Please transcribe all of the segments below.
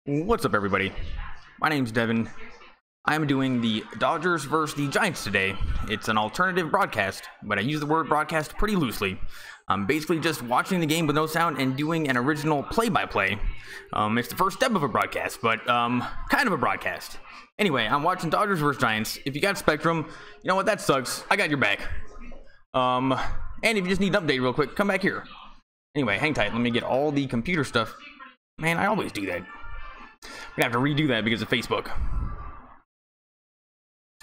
What's up, everybody? My name's Devin. I'm doing the Dodgers versus the Giants today. It's an alternative broadcast, but I use the word broadcast pretty loosely. I'm basically just watching the game with no sound and doing an original play-by-play. It's the first step of a broadcast, but kind of a broadcast. Anyway, I'm watching Dodgers versus Giants. If you got Spectrum, you know what? That sucks. I got your back. And if you just need an update real quick, come back here. Anyway, hang tight. Let me get all the computer stuff. Man, I always do that. I'm gonna have to redo that because of Facebook.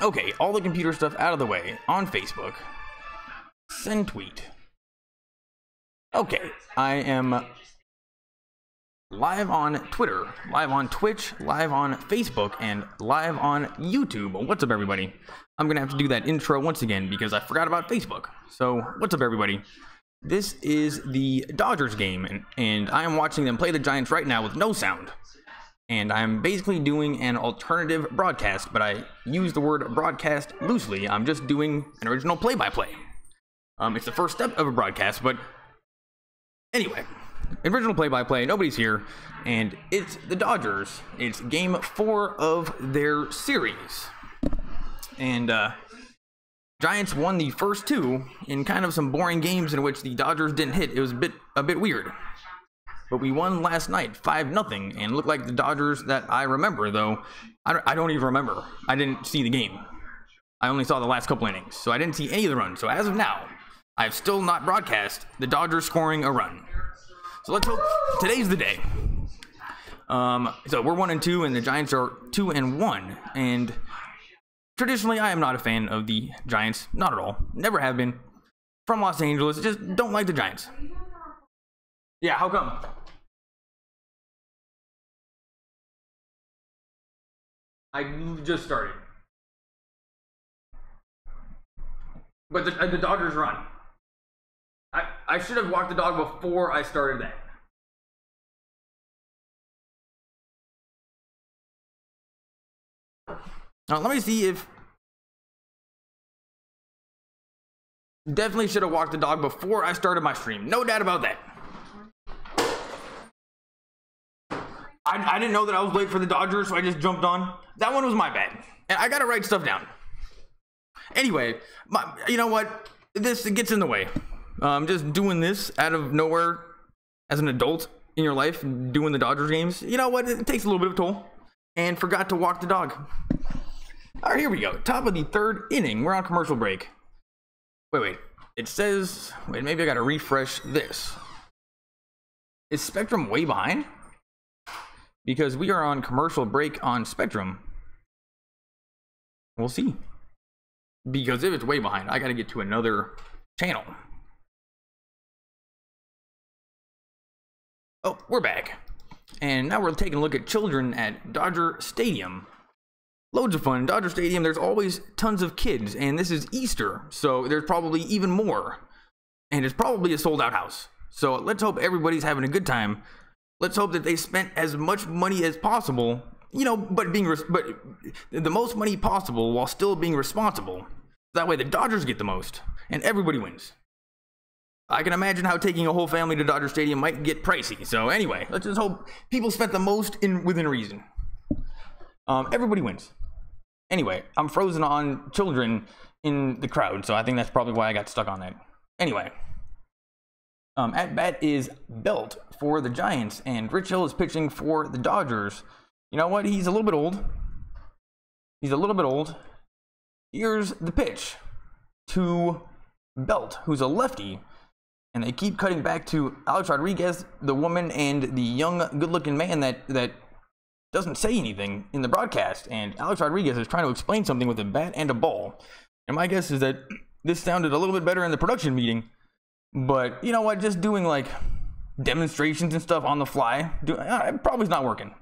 Okay, all the computer stuff out of the way. On Facebook. Send tweet. Okay, I am live on Twitter, live on Twitch, live on Facebook, and live on YouTube. What's up, everybody? I'm gonna have to do that intro once again because I forgot about Facebook. So, what's up, everybody? This is the Dodgers game, and I am watching them play the Giants right now with no sound. And I'm basically doing an alternative broadcast, but I use the word broadcast loosely. I'm just doing an original play-by-play. It's the first step of a broadcast, but anyway, original play-by-play, nobody's here, and it's the Dodgers. It's game 4 of their series. And Giants won the first 2 in kind of some boring games in which the Dodgers didn't hit. It was a bit weird. But we won last night 5-0 and looked like the Dodgers that I remember, though I don't even remember. I didn't see the game. I only saw the last couple innings, so I didn't see any of the runs. So as of now, I've still not broadcast the Dodgers scoring a run. So let's hope today's the day. So we're 1-2 and the Giants are 2-1. And traditionally, I am not a fan of the Giants. Not at all. Never have been. From Los Angeles, just don't like the Giants. Yeah, how come? I just started. But the Dodgers run. I should have walked the dog before I started that. Now, let me see if... Definitely should have walked the dog before I started my stream. No doubt about that. I didn't know that I was late for the Dodgers, so I just jumped on. That one was my bad. And I gotta write stuff down. Anyway, you know what? This gets in the way. Just doing this out of nowhere as an adult in your life, doing the Dodgers games, you know what? It takes a little bit of a toll. And forgot to walk the dog. All right, here we go. Top of the 3rd inning. We're on commercial break. Wait. It says... Wait, maybe I gotta refresh this. Is Spectrum way behind? Because we are on commercial break on Spectrum. We'll see. Because if it's way behind, I gotta get to another channel. Oh, we're back. And now we're taking a look at children at Dodger Stadium. Loads of fun. Dodger Stadium, there's always tons of kids. And this is Easter, so there's probably even more. And it's probably a sold-out house. So let's hope everybody's having a good time. Let's hope that they spent as much money as possible, you know, but the most money possible while still being responsible. That way the Dodgers get the most, and everybody wins. I can imagine how taking a whole family to Dodger Stadium might get pricey. So anyway, let's just hope people spent the most within reason. Everybody wins. Anyway, I'm frozen on children in the crowd, so I think that's probably why I got stuck on that. Anyway. At bat is Belt for the Giants, and Rich Hill is pitching for the Dodgers. You know what? He's a little bit old. Here's the pitch to Belt, who's a lefty. And they keep cutting back to Alex Rodriguez, the woman, and the young, good-looking man that doesn't say anything in the broadcast. And Alex Rodriguez is trying to explain something with a bat and a ball. And my guess is that this sounded a little bit better in the production meeting. But, you know what, just doing, like, demonstrations and stuff on the fly, probably not working.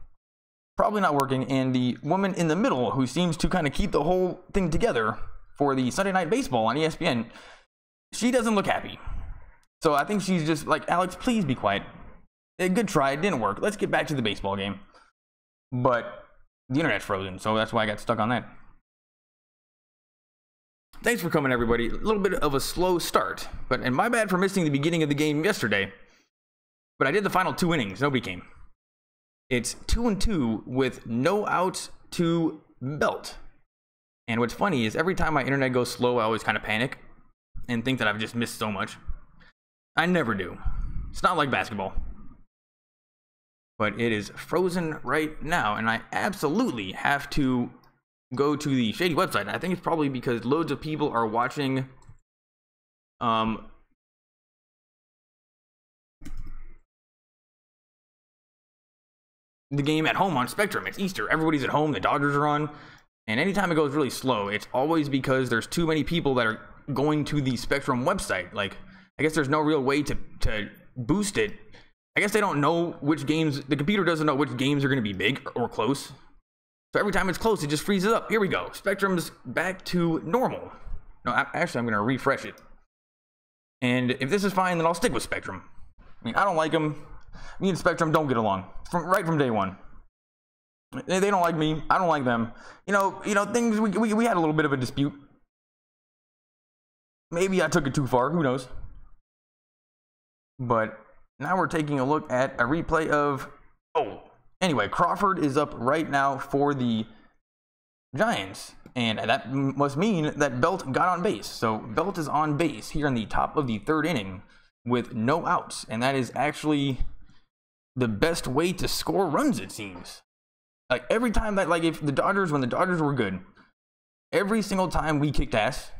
Probably not working, and the woman in the middle, who seems to kind of keep the whole thing together for the Sunday Night Baseball on ESPN, she doesn't look happy. So I think she's just like, Alex, please be quiet. Good try, it didn't work. Let's get back to the baseball game. But the internet's frozen, so that's why I got stuck on that. Thanks for coming, everybody. A little bit of a slow start, and my bad for missing the beginning of the game yesterday. But I did the final 2 innings. Nobody came. It's 2-2 with no outs to Belt. And what's funny is every time my internet goes slow, I always kind of panic and think that I've just missed so much. I never do. It's not like basketball. But it is frozen right now, and I absolutely have to go to the shady website. I think it's probably because loads of people are watching the game at home on Spectrum. It's Easter. Everybody's at home. The Dodgers are on. And anytime it goes really slow, it's always because there's too many people that are going to the Spectrum website. Like, I guess there's no real way to boost it. I guess they don't know which games, the computer doesn't know which games are going to be big or close. So every time it's close, it just freezes up. Here we go. Spectrum's back to normal. No, actually, I'm going to refresh it. And if this is fine, then I'll stick with Spectrum. I mean, I don't like them. Me and Spectrum don't get along right from day one. They don't like me. I don't like them. You know, things, we had a little bit of a dispute. Maybe I took it too far. Who knows? But now we're taking a look at a replay of... Anyway, Crawford is up right now for the Giants. And that must mean that Belt got on base. So Belt is on base here in the top of the third inning with no outs. And that is actually the best way to score runs, it seems. Like every time that, like if the Dodgers, when the Dodgers were good, every single time we kicked ass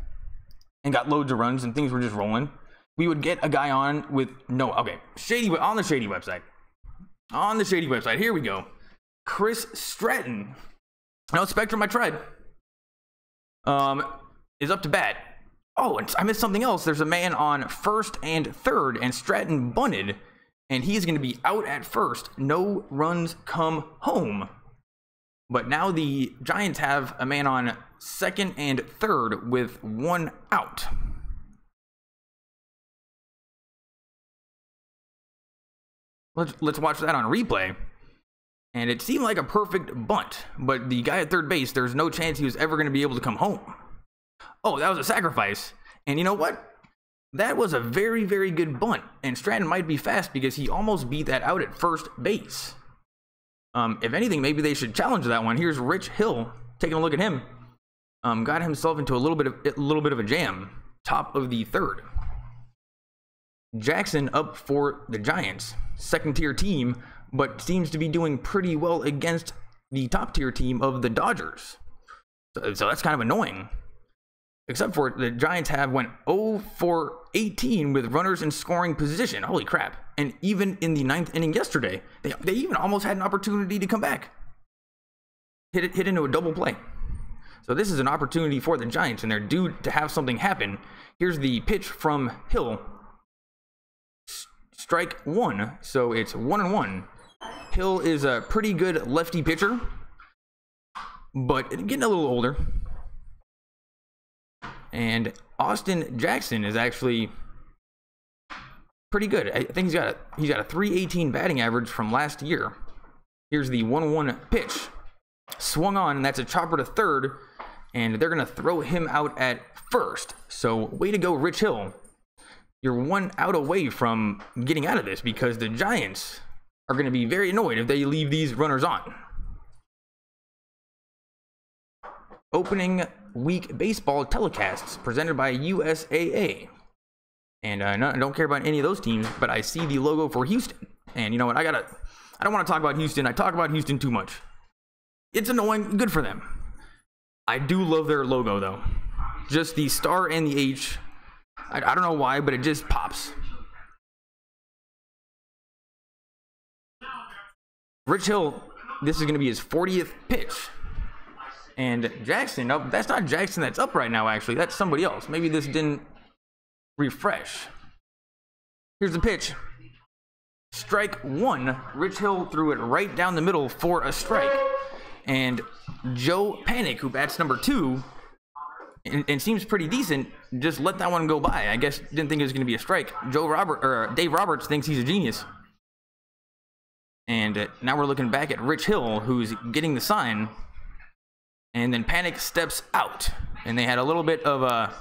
and got loads of runs and things were just rolling, we would get a guy on with no, on the shady website. On the shady website, here we go. Chris Stratton. No, Spectrum, I tried. Is up to bat. Oh, and I missed something else. There's a man on first and third, and Stratton bunted, and he's going to be out at first. No runs come home. But now the Giants have a man on second and third with one out. Let's watch that on replay. And it seemed like a perfect bunt, but the guy at third base, there's no chance he was ever going to be able to come home. Oh, that was a sacrifice. And you know what? That was a very, very good bunt. And Stratton might be fast because he almost beat that out at first base. If anything, maybe they should challenge that one. Here's Rich Hill taking a look at him. Got himself into a little bit of a jam. Top of the third. Jackson up for the Giants, second tier team, but seems to be doing pretty well against the top tier team of the Dodgers. So that's kind of annoying. Except for the Giants went 0 for 18 with runners in scoring position. Holy crap. And even in the 9th inning yesterday, they even almost had an opportunity to come back. Hit into a double play. So this is an opportunity for the Giants, and they're due to have something happen. Here's the pitch from Hill. Strike one, so it's 1-1. Hill is a pretty good lefty pitcher, but getting a little older. And Austin Jackson is actually pretty good. I think he's got a 318 batting average from last year. Here's the 1-1 pitch. Swung on, and that's a chopper to third, and they're going to throw him out at first. So way to go, Rich Hill. You're one out away from getting out of this because the Giants are going to be very annoyed if they leave these runners on. Opening week baseball telecasts presented by USAA. And I don't care about any of those teams, but I see the logo for Houston. And you know what? I don't want to talk about Houston. I talk about Houston too much. It's annoying. Good for them. I do love their logo, though. Just the star and the H. I don't know why, but it just pops. Rich Hill, this is going to be his 40th pitch. And Jackson, no, that's not Jackson that's up right now, actually. That's somebody else. Maybe this didn't refresh. Here's the pitch. Strike one. Rich Hill threw it right down the middle for a strike. And Joe Panic, who bats number 2, and seems pretty decent, just let that one go by. I guess didn't think it was going to be a strike. Dave Roberts thinks he's a genius. And now we're looking back at Rich Hill, who's getting the sign. And then Panic steps out, and they had a little bit of a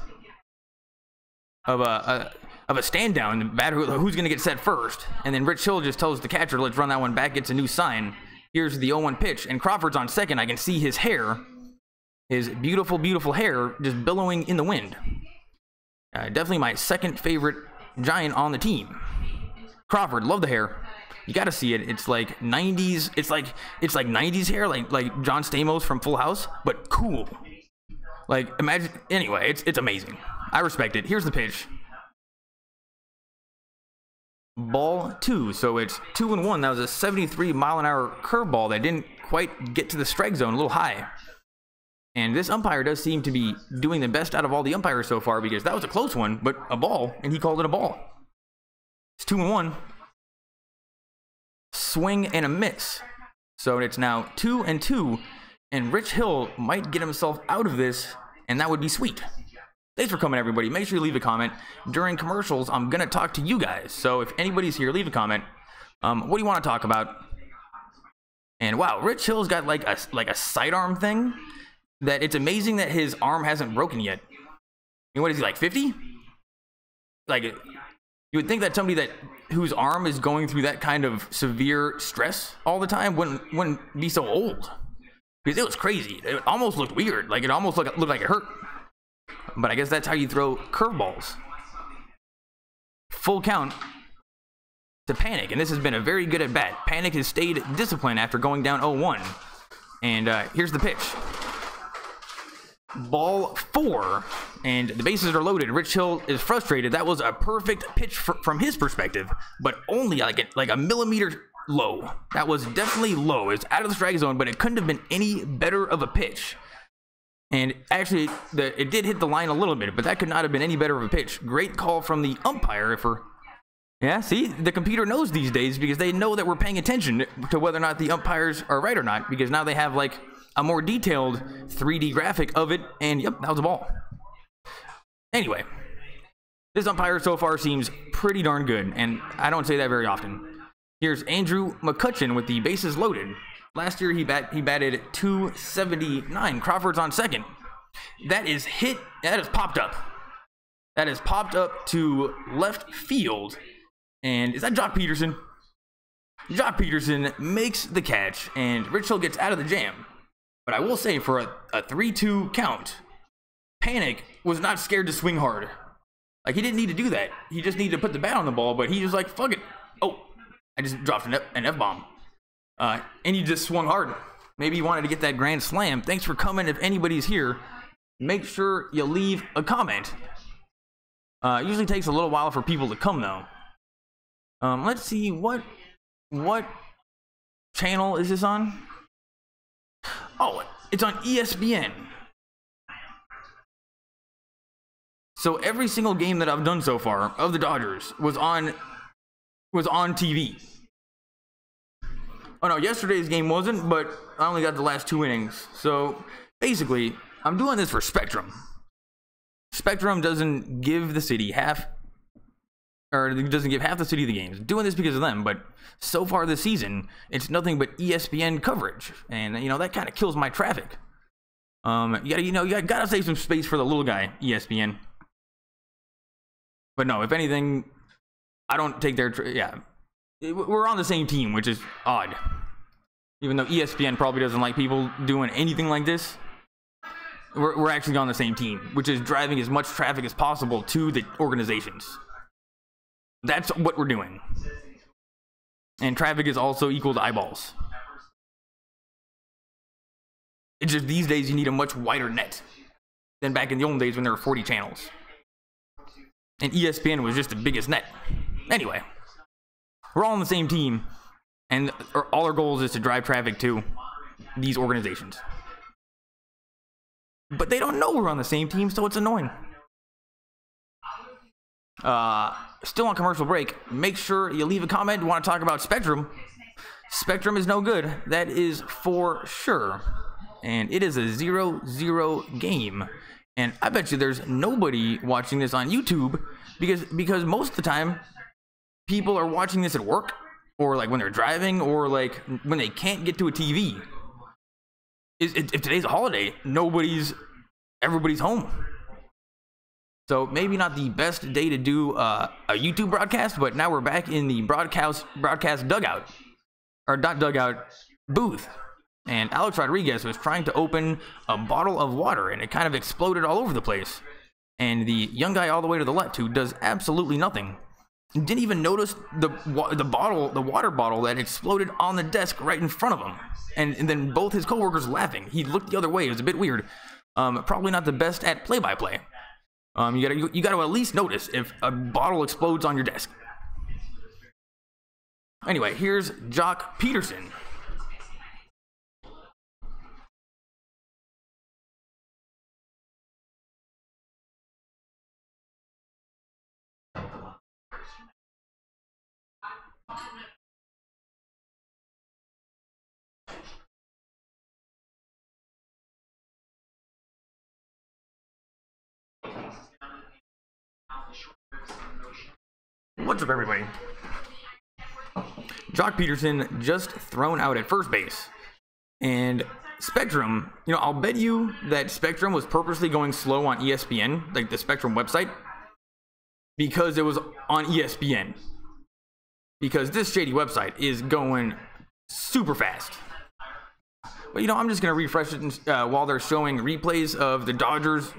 stand down. The batter who's going to get set first, and then Rich Hill just tells the catcher, "Let's run that one back." Gets a new sign, Here's the 0-1 pitch, and Crawford's on second. I can see his hair, his beautiful, beautiful hair, just billowing in the wind. Definitely my second favorite Giant on the team. Crawford, love the hair. You got to see it. It's like 90s. It's like 90s hair, like John Stamos from Full House, but cool. Like, imagine. Anyway, it's amazing. I respect it. Here's the pitch. Ball 2. So it's 2-1. That was a 73-mile-an-hour curveball that didn't quite get to the strike zone, a little high. And this umpire does seem to be doing the best out of all the umpires so far, because that was a close one, but a ball, and he called it a ball. It's 2-1. Swing and a miss. So it's now 2-2, and Rich Hill might get himself out of this, and that would be sweet. Thanks for coming, everybody. Make sure you leave a comment. During commercials, I'm going to talk to you guys. So if anybody's here, leave a comment. What do you want to talk about? And wow, Rich Hill's got like a sidearm thing that it's amazing that his arm hasn't broken yet. I mean, what is he, like 50? Like, you would think that somebody whose arm is going through that kind of severe stress all the time wouldn't be so old. Because it was crazy. It almost looked weird. Like, it almost looked like it hurt. But I guess that's how you throw curveballs. Full count to Panic, and this has been a very good at bat. Panic has stayed disciplined after going down 0-1. And here's the pitch. Ball 4, and the bases are loaded. Rich Hill is frustrated. That was a perfect pitch from his perspective, but only like a millimeter low. That was definitely low. It's out of the strike zone, but it couldn't have been any better of a pitch. And actually, it did hit the line a little bit, but that could not have been any better of a pitch. Great call from the umpire. Yeah, see, the computer knows these days, because they know that we're paying attention to whether or not the umpires are right or not, because now they have like a more detailed 3D graphic of it, and yep, that was a ball. Anyway, this umpire so far seems pretty darn good, and I don't say that very often. Here's Andrew McCutcheon with the bases loaded. Last year he batted .279. Crawford's on second. That is popped up. That is popped up to left field. And is that Jock Peterson? Jock Peterson makes the catch, and Rich Hill gets out of the jam. But I will say, for a 3-2 count, Panic was not scared to swing hard. Like, he didn't need to do that. He just needed to put the bat on the ball, but he was like, fuck it. Oh, I just dropped an F-bomb. And he just swung hard. Maybe he wanted to get that grand slam. Thanks for coming. If anybody's here, make sure you leave a comment. It usually takes a little while for people to come, though. Let's see, what channel is this on? Oh, it's on ESPN. So every single game that I've done so far of the Dodgers was on TV. Oh no, yesterday's game wasn't, but I only got the last 2 innings. So basically, I'm doing this for Spectrum. Spectrum doesn't give the city half the city the games. Doing this because of them, but so far this season, it's nothing but ESPN coverage, and that kind of kills my traffic. You gotta save some space for the little guy, ESPN. But no, if anything, I don't take their we're on the same team, which is odd. Even though ESPN probably doesn't like people doing anything like this, we're actually on the same team, which is driving as much traffic as possible to the organizations. That's what we're doing. And traffic is also equal to eyeballs. It's just these days you need a much wider net than back in the old days when there were 40 channels. And ESPN was just the biggest net. Anyway, we're all on the same team, and all our goals is to drive traffic to these organizations. But they don't know we're on the same team, so it's annoying. Still on commercial break. Make sure you leave a comment. You want to talk about Spectrum. Spectrum is no good. That is for sure. And it is a 0-0 game. And I bet you there's nobody watching this on YouTube because most of the time people are watching this at work, or like when they're driving, or like when they can't get to a TV. If today's a holiday, everybody's home. So maybe not the best day to do a YouTube broadcast, but now we're back in the broadcast dugout, or not dugout, booth, and Alex Rodriguez was trying to open a bottle of water, and it kind of exploded all over the place. And the young guy all the way to the left, who does absolutely nothing, didn't even notice the water bottle that exploded on the desk right in front of him. And then both his coworkers laughing. He looked the other way. It was a bit weird. Probably not the best at play-by-play. You gotta at least notice if a bottle explodes on your desk. Anyway, here's Jock Peterson. What's up, everybody? Jock Peterson just thrown out at first base. And Spectrum, I'll bet you that Spectrum was purposely going slow on ESPN, like the Spectrum website, because it was on ESPN. Because this shady website is going super fast. But I'm just going to refresh it while they're showing replays of the Dodgers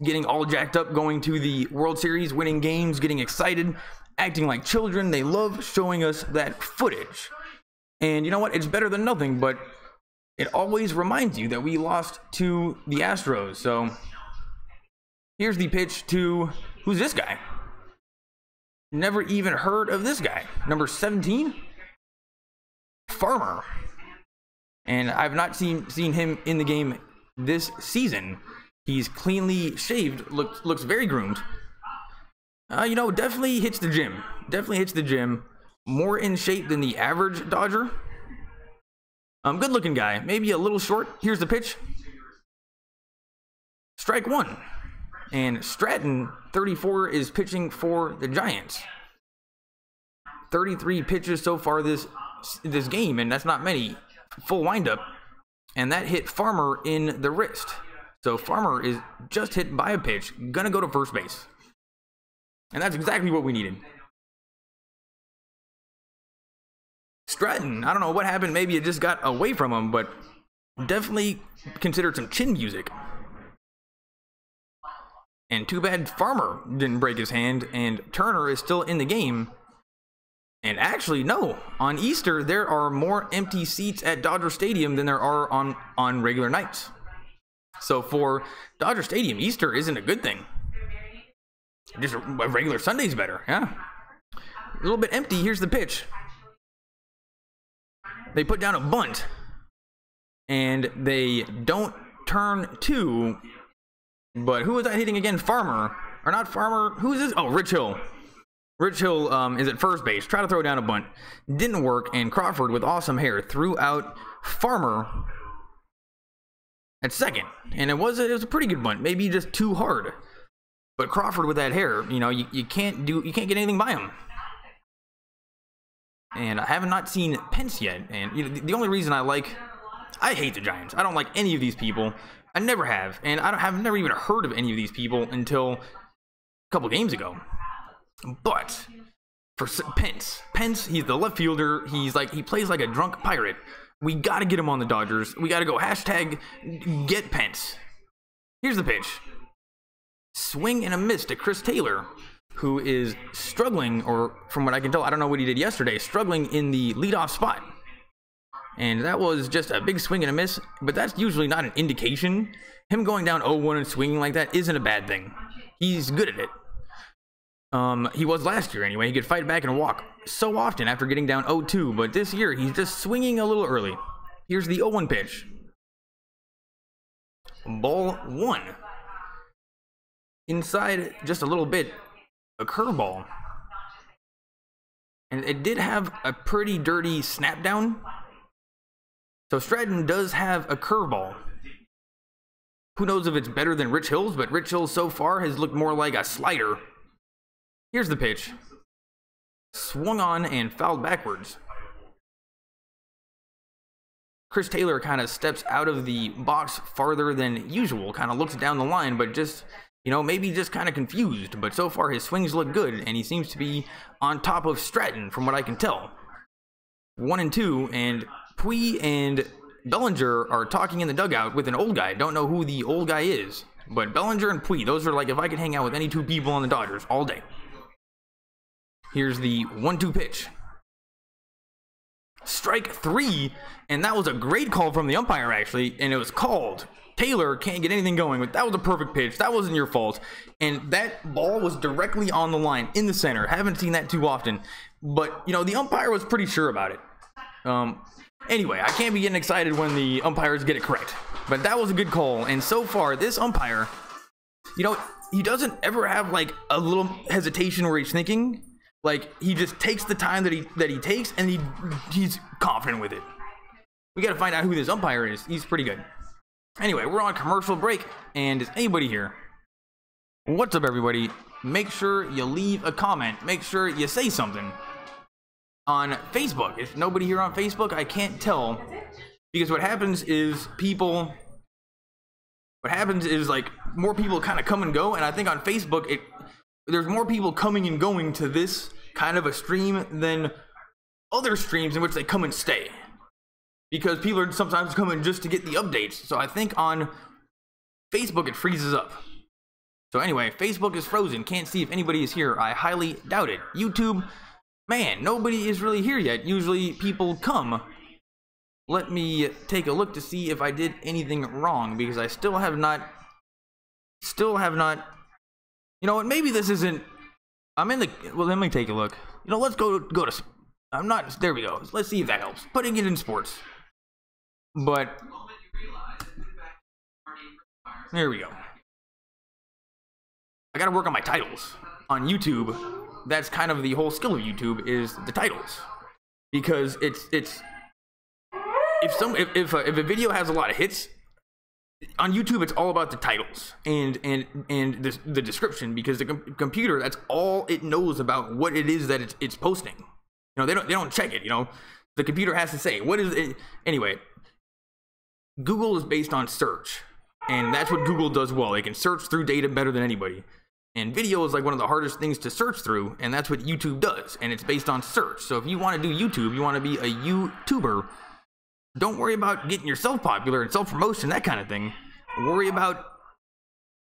getting all jacked up, going to the World Series, winning games, getting excited, acting like children. They love showing us that footage. And you know what? It's better than nothing, but it always reminds you that we lost to the Astros. So here's the pitch to, who's this guy? Never even heard of this guy. Number 17? Farmer. And I've not seen him in the game this season. He's cleanly shaved, looks very groomed. Definitely hits the gym. Definitely hits the gym. More in shape than the average Dodger. Good looking guy. Maybe a little short. Here's the pitch. Strike one. And Stratton, 34, is pitching for the Giants. 33 pitches so far this game, and that's not many. Full windup. And that hit Farmer in the wrist. So Farmer is just hit by a pitch, gonna go to first base. And that's exactly what we needed. Stratton, I don't know what happened, maybe it just got away from him, but definitely considered some chin music. And too bad Farmer didn't break his hand, and Turner is still in the game. And actually, no, on Easter, there are more empty seats at Dodger Stadium than there are on regular nights. So for Dodger Stadium, Easter isn't a good thing. Just a regular Sunday's better, yeah. A little bit empty. Here's the pitch. They put down a bunt, and they don't turn two. But who was that hitting again? Farmer, or not Farmer? Who is this? Oh, Rich Hill. Rich Hill is at first base. Try to throw down a bunt, didn't work, and Crawford with awesome hair threw out Farmer at second, and it was a pretty good bunt, maybe just too hard. But Crawford with that hair, you can't get anything by him. And I have not seen Pence yet. And the only reason I hate the Giants. I don't like any of these people. I never have, and I've never even heard of any of these people until a couple games ago. But for Pence, he's the left fielder. He plays like a drunk pirate. We got to get him on the Dodgers. We got to go hashtag get Pence. Here's the pitch. Swing and a miss to Chris Taylor, who is struggling, or from what I can tell, I don't know what he did yesterday, struggling in the leadoff spot. And that was just a big swing and a miss, but that's usually not an indication. Him going down 0-1 and swinging like that isn't a bad thing. He's good at it. He was last year anyway. He could fight back and walk so often after getting down 0-2, but this year he's just swinging a little early. Here's the 0-1 pitch. Ball one. Inside just a little bit, a curveball. And it did have a pretty dirty snap down. So Stratton does have a curveball. Who knows if it's better than Rich Hill's, but Rich Hill so far has looked more like a slider. Here's the pitch. Swung on and fouled backwards. Chris Taylor kind of steps out of the box farther than usual, kind of looks down the line, but just, maybe just kind of confused. But so far his swings look good, and he seems to be on top of Stratton from what I can tell. 1-2, and Pui and Bellinger are talking in the dugout with an old guy. Don't know who the old guy is, but Bellinger and Pui, those are like if I could hang out with any two people on the Dodgers all day. Here's the 1-2 pitch. Strike 3, and that was a great call from the umpire, actually, and it was called. Taylor can't get anything going, but that was a perfect pitch. That wasn't your fault, and that ball was directly on the line in the center. Haven't seen that too often, but, you know, the umpire was pretty sure about it. Anyway, I can't be getting excited when the umpires get it correct, but that was a good call, and so far, this umpire, you know, he doesn't ever have, like, a little hesitation where he's thinking. Like, he just takes the time that he takes, and he's confident with it. We gotta find out who this umpire is. He's pretty good. Anyway, we're on commercial break, and is anybody here? What's up, everybody? Make sure you leave a comment. Make sure you say something on Facebook. If nobody here on Facebook, I can't tell, because what happens is like more people kind of come and go, and I think on Facebook there's more people coming and going to this kind of a stream than other streams in which they come and stay, because people are sometimes coming just to get the updates. So I think on Facebook it freezes up. So anyway, Facebook is frozen. Can't see if anybody is here. I highly doubt it. YouTube, man, nobody is really here yet. Usually people come. Let me take a look to see if I did anything wrong, because I still have not. You know what, maybe this isn't, well, let me take a look. You know, let's go to, there we go. Let's see if that helps. Putting it in sports. But, there we go. I gotta work on my titles. On YouTube, that's kind of the whole skill of YouTube, is the titles. Because if a video has a lot of hits, on YouTube, it's all about the titles and the description, because the computer, that's all it knows about what it is that it's posting. You know, they don't check it. You know, the computer has to say what is it. Anyway, Google is based on search, and that's what Google does well. They can search through data better than anybody. And video is like one of the hardest things to search through, and that's what YouTube does. And it's based on search. So if you want to do YouTube, you want to be a YouTuber. Don't worry about getting yourself popular and self-promotion, that kind of thing. Worry about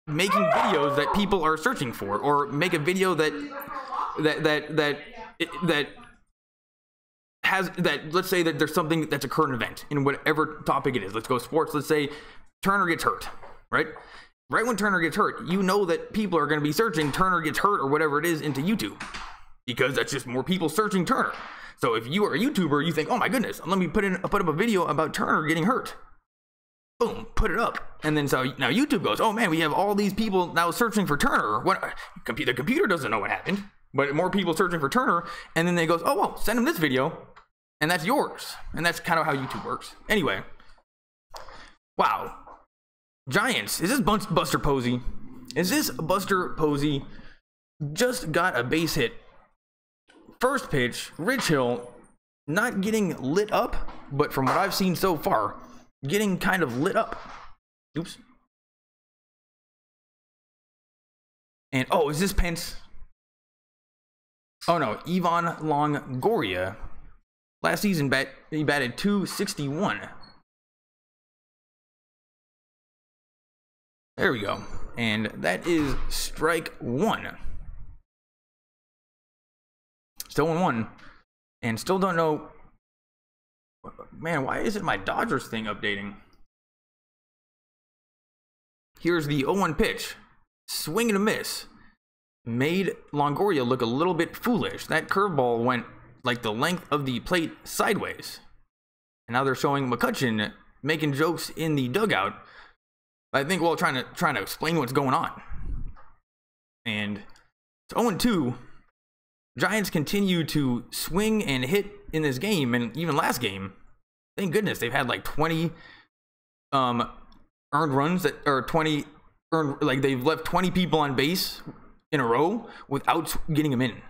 making videos that people are searching for, or make a video that let's say that there's something that's a current event in whatever topic it is. Let's go sports. Let's say Turner gets hurt, right? Right when Turner gets hurt, you know that people are going to be searching Turner gets hurt or whatever it is into YouTube, because that's just more people searching Turner. So if you are a YouTuber, you think, oh my goodness, let me put up a video about Turner getting hurt. Boom, put it up. And then so now YouTube goes, oh man, we have all these people now searching for Turner. The computer doesn't know what happened, but more people searching for Turner. And then they goes, oh well, send them this video, and that's yours. And that's kind of how YouTube works. Anyway, wow. Giants, is this Buster Posey? Is this Buster Posey? Just got a base hit. First pitch, Rich Hill, not getting lit up, but from what I've seen so far, getting kind of lit up. Oops. And, oh, is this Pence? Oh, no, Ivan Longoria. Last season, he batted .261. There we go. And that is strike 1. Still 1-1, and still don't know. Man, why isn't my Dodgers thing updating? Here's the 0-1 pitch. Swing and a miss. Made Longoria look a little bit foolish. That curveball went like the length of the plate sideways. And now they're showing McCutchen making jokes in the dugout. I think, well, trying to explain what's going on. And it's 0-2. Giants continue to swing and hit in this game, and even last game, thank goodness, they've had like 20 earned runs, that or 20 earned, like they've left 20 people on base in a row without getting them in.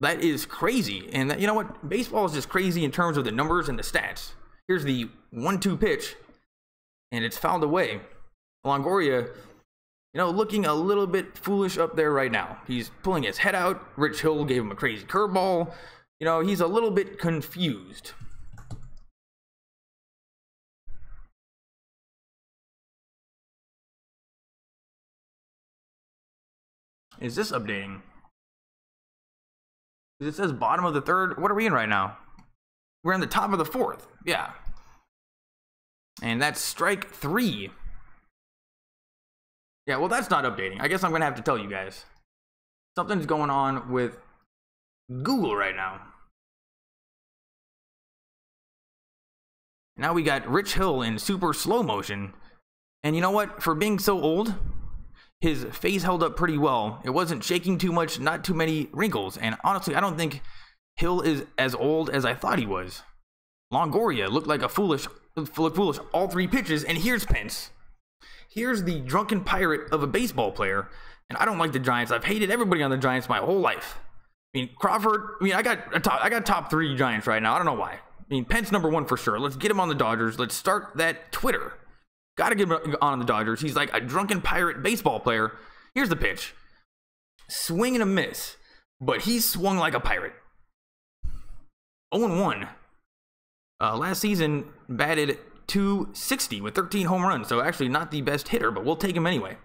That is crazy. And that, you know what, baseball is just crazy in terms of the numbers and the stats. Here's the 1-2 pitch, and it's fouled away. Longoria, you know, looking a little bit foolish up there right now. He's pulling his head out. Rich Hill gave him a crazy curveball. You know, he's a little bit confused. Is this updating? It says bottom of the third. What are we in right now? We're in the top of the fourth. Yeah. And that's strike 3. Yeah, well, that's not updating. I guess I'm going to have to tell you guys. Something's going on with Google right now. Now we got Rich Hill in super slow motion. And you know what? For being so old, his face held up pretty well. It wasn't shaking too much, not too many wrinkles. And honestly, I don't think Hill is as old as I thought he was. Longoria looked like foolish all 3 pitches. And here's Pence. Here's the drunken pirate of a baseball player. And I don't like the Giants. I've hated everybody on the Giants my whole life. I mean, Crawford, I got top 3 Giants right now. I don't know why. I mean, Pence #1 for sure. Let's get him on the Dodgers. Let's start that Twitter. Gotta get him on the Dodgers. He's like a drunken pirate baseball player. Here's the pitch. Swing and a miss. But he swung like a pirate. 0-1. Last season, batted .260 with 13 home runs. So actually not the best hitter, but we'll take him anyway.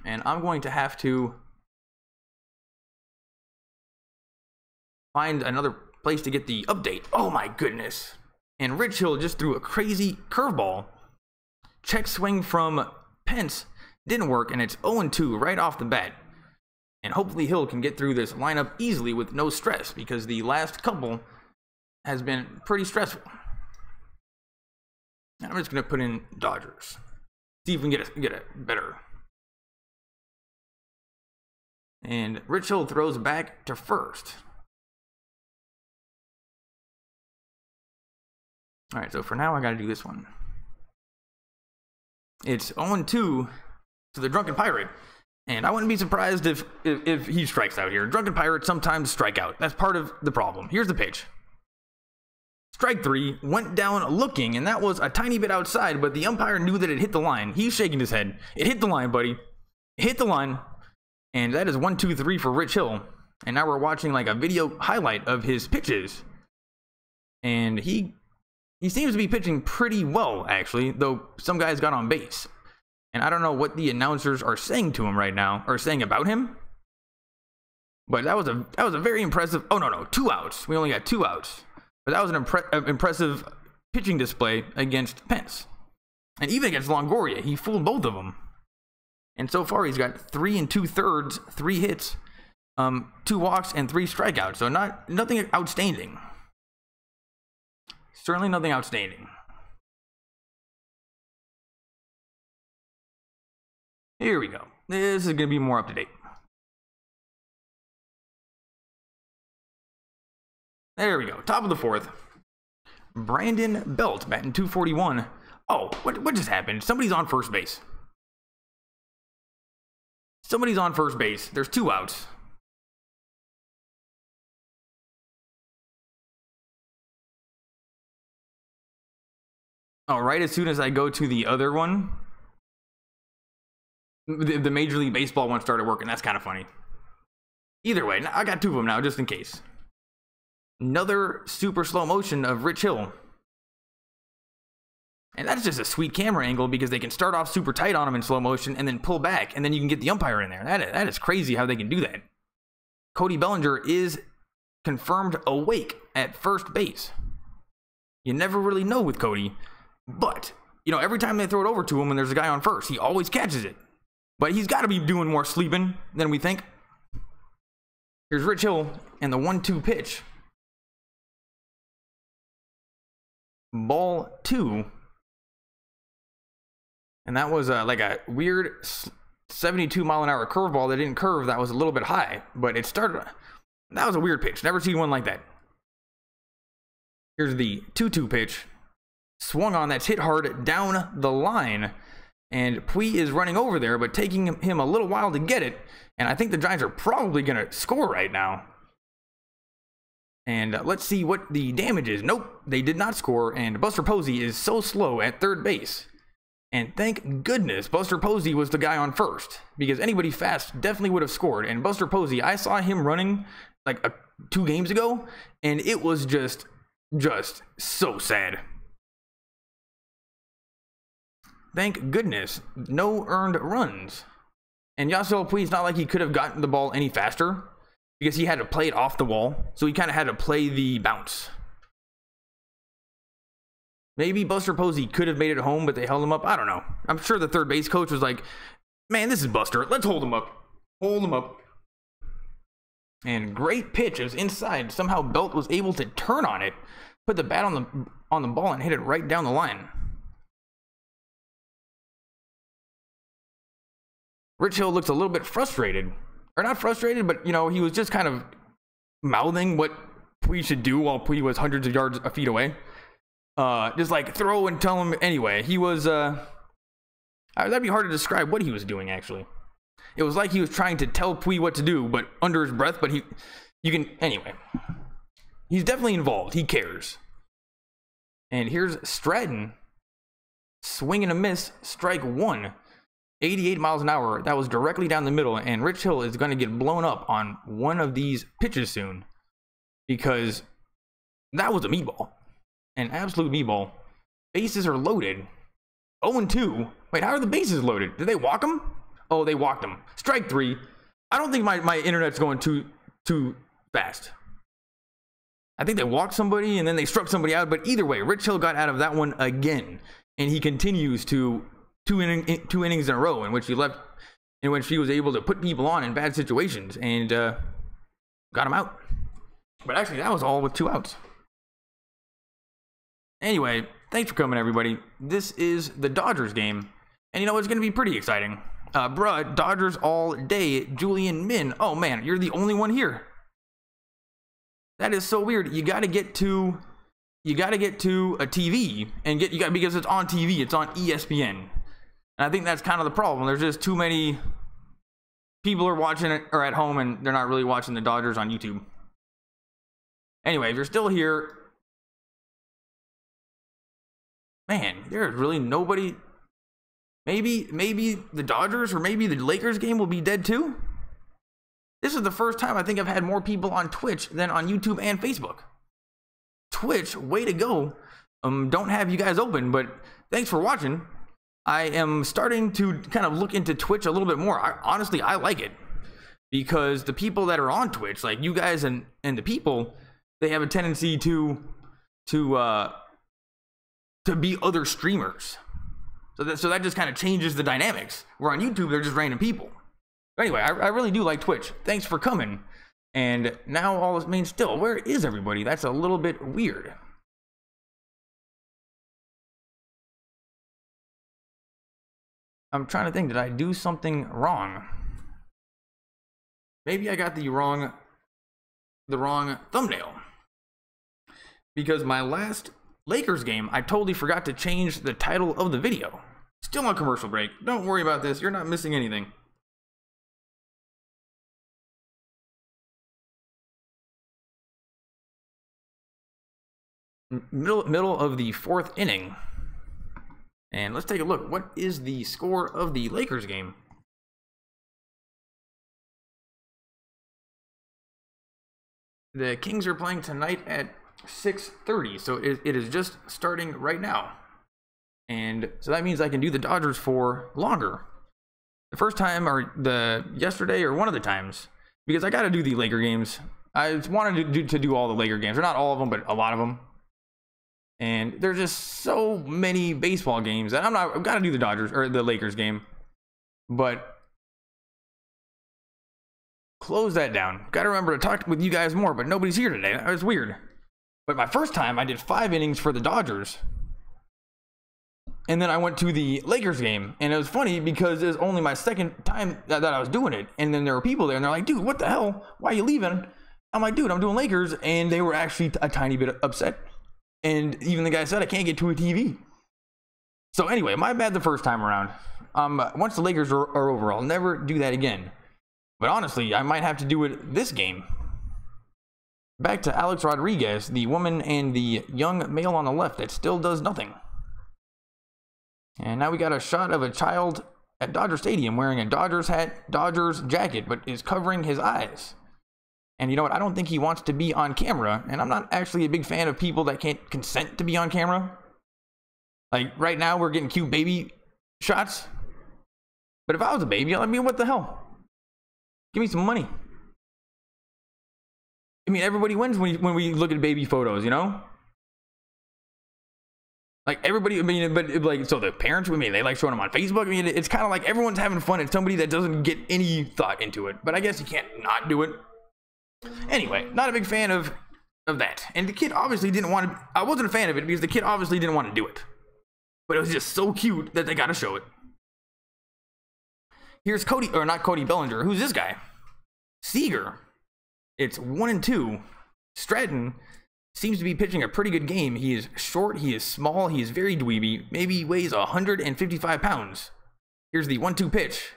And I'm going to have to find another place to get the update. Oh my goodness. And Rich Hill just threw a crazy curveball. Check swing from Pence didn't work, and it's 0-2 right off the bat. And hopefully Hill can get through this lineup easily with no stress, because the last couple has been pretty stressful. And I'm just going to put in Dodgers. See if we can get a better. And Rich Hill throws back to first. All right, so for now, I got to do this one. It's 0-2 to the Drunken Pirate. And I wouldn't be surprised if he strikes out here. Drunken Pirates sometimes strike out. That's part of the problem. Here's the pitch. Strike 3, went down looking, and that was a tiny bit outside, but the umpire knew that it hit the line. He's shaking his head. It hit the line, buddy. It hit the line. And that is 1-2-3 for Rich Hill. And now we're watching like a video highlight of his pitches. And he seems to be pitching pretty well, actually, though some guys got on base. And I don't know what the announcers are saying to him right now, or saying about him. But that was a very impressive. Oh no, 2 outs. We only got 2 outs. But that was an impressive pitching display against Pence, and even against Longoria, he fooled both of them. And so far, he's got 3 2/3, 3 hits, 2 walks, and 3 strikeouts. So nothing outstanding. Certainly nothing outstanding. Here we go. This is going to be more up to date. There we go. Top of the 4th. Brandon Belt batting .241. Oh, what just happened? Somebody's on first base. Somebody's on first base. There's 2 outs. Oh, right as soon as I go to the other one, the Major League Baseball one started working. That's kind of funny. Either way, I got 2 of them now, just in case. Another super slow motion of Rich Hill. And that's just a sweet camera angle, because they can start off super tight on him in slow motion and then pull back, and then you can get the umpire in there. That is crazy how they can do that. Cody Bellinger is confirmed awake at first base. You never really know with Cody, but you know, every time they throw it over to him when there's a guy on first, he always catches it. But he's got to be doing more sleeping than we think. Here's Rich Hill and the 1-2 pitch. Ball 2. And that was like a weird 72-mile-an-hour curveball that didn't curve. That was a little bit high, but it started. That was a weird pitch. Never seen one like that. Here's the 2-2 pitch. Swung on. That's hit hard down the line. And Pui is running over there, but taking him a little while to get it. And I think the Giants are probably going to score right now. And let's see what the damage is. Nope, they did not score. And Buster Posey is so slow at third base. And thank goodness Buster Posey was the guy on first, because anybody fast definitely would have scored. And Buster Posey, I saw him running like 2 games ago, and it was just so sad. Thank goodness, no earned runs. And Yasiel Puig, it's not like he could have gotten the ball any faster because he had to play it off the wall. So he kind of had to play the bounce. Maybe Buster Posey could have made it home, but they held him up. I don't know. I'm sure the third base coach was like, man, this is Buster. Let's hold him up. Hold him up. And great pitch. It was inside. Somehow Belt was able to turn on it, put the bat on the ball, and hit it right down the line. Rich Hill looks a little bit frustrated. Or not frustrated, but, you know, he was just kind of mouthing what Puig should do while Puig was hundreds of yards a feet away. Just like throw and tell him anyway. He was, that'd be hard to describe what he was doing, actually. It was like he was trying to tell Puig what to do, but under his breath, but anyway. He's definitely involved. He cares. And here's Stratton. Swing and a miss. Strike one. 88 miles an hour. That was directly down the middle, and Rich Hill is going to get blown up on one of these pitches soon because that was a meatball. An absolute meatball. Bases are loaded. 0-2. Wait, how are the bases loaded? Did they walk him? Oh, they walked him. Strike three. I don't think my internet's going too fast. I think they walked somebody and then they struck somebody out, but either way, Rich Hill got out of that one again, and he continues to two innings in a row in which he was able to put people on in bad situations and got him out. But actually, that was all with 2 outs. Anyway, thanks for coming, everybody. This is the Dodgers game, and you know it's going to be pretty exciting. Dodgers all day. Julian Min. Oh man, you're the only one here. That is so weird. You got to get to a TV and because it's on TV. It's on ESPN. And I think that's kind of the problem. There's just too many people are watching it or at home and they're not really watching the Dodgers on YouTube. Anyway, if you're still here, man, there's really nobody. Maybe the Dodgers or maybe the Lakers game will be dead too. This is the first time I think I've had more people on Twitch than on YouTube and Facebook. Twitch, way to go. Don't have you guys open, but thanks for watching. I am starting to kind of look into Twitch a little bit more. Honestly, I like it because the people that are on Twitch, like you guys and the people, they have a tendency to be other streamers. So that just kind of changes the dynamics. Where on YouTube, they're just random people. But anyway, I really do like Twitch. Thanks for coming. And now still, where is everybody? That's a little bit weird. I'm trying to think, did I do something wrong? Maybe I got the wrong thumbnail. Because my last Lakers game, I totally forgot to change the title of the video. Still on commercial break. Don't worry about this. You're not missing anything. Middle of the 4th inning. And let's take a look. What is the score of the Lakers game? The Kings are playing tonight at 6:30, so it is just starting right now. And so that means I can do the Dodgers for longer. The first time, or yesterday, or one of the times, because I got to do the Laker games. I wanted to do all the Laker games, or not all of them, but a lot of them. And there's just so many baseball games that I've got to do the Dodgers or the Lakers game. But close that down. Got to remember to talk with you guys more, but nobody's here today. That was weird. But my first time, I did 5 innings for the Dodgers. And then I went to the Lakers game. And it was funny because it was only my second time that I was doing it. And then there were people there and they're like, dude, what the hell? Why are you leaving? I'm like, dude, I'm doing Lakers. And they were actually a tiny bit upset. And even the guy said, I can't get to a TV. So anyway, my bad the first time around. Once the Lakers are over, I'll never do that again. But honestly, I might have to do it this game. Back to Alex Rodriguez, the woman and the young male on the left that still does nothing. And now we got a shot of a child at Dodger Stadium wearing a Dodgers hat, Dodgers jacket, but is covering his eyes. And you know what? I don't think he wants to be on camera. And I'm not actually a big fan of people that can't consent to be on camera. Like right now, we're getting cute baby shots. But if I was a baby, I mean, what the hell? Give me some money. I mean, everybody wins when we look at baby photos, you know? Like everybody, I mean, but like, so the parents, I mean, they like showing them on Facebook. I mean, it's kind of like everyone's having fun at somebody that doesn't get any thought into it. But I guess you can't not do it. Anyway, not a big fan of that. And the kid obviously didn't want to, I wasn't a fan of it because the kid obviously didn't want to do it. But it was just so cute that they got to show it. Here's Cody, or not Cody Bellinger. Who's this guy? Seager. It's 1-2. Stratton seems to be pitching a pretty good game. He is short, he is small, he is very dweeby. Maybe he weighs 155 pounds. Here's the 1-2 pitch.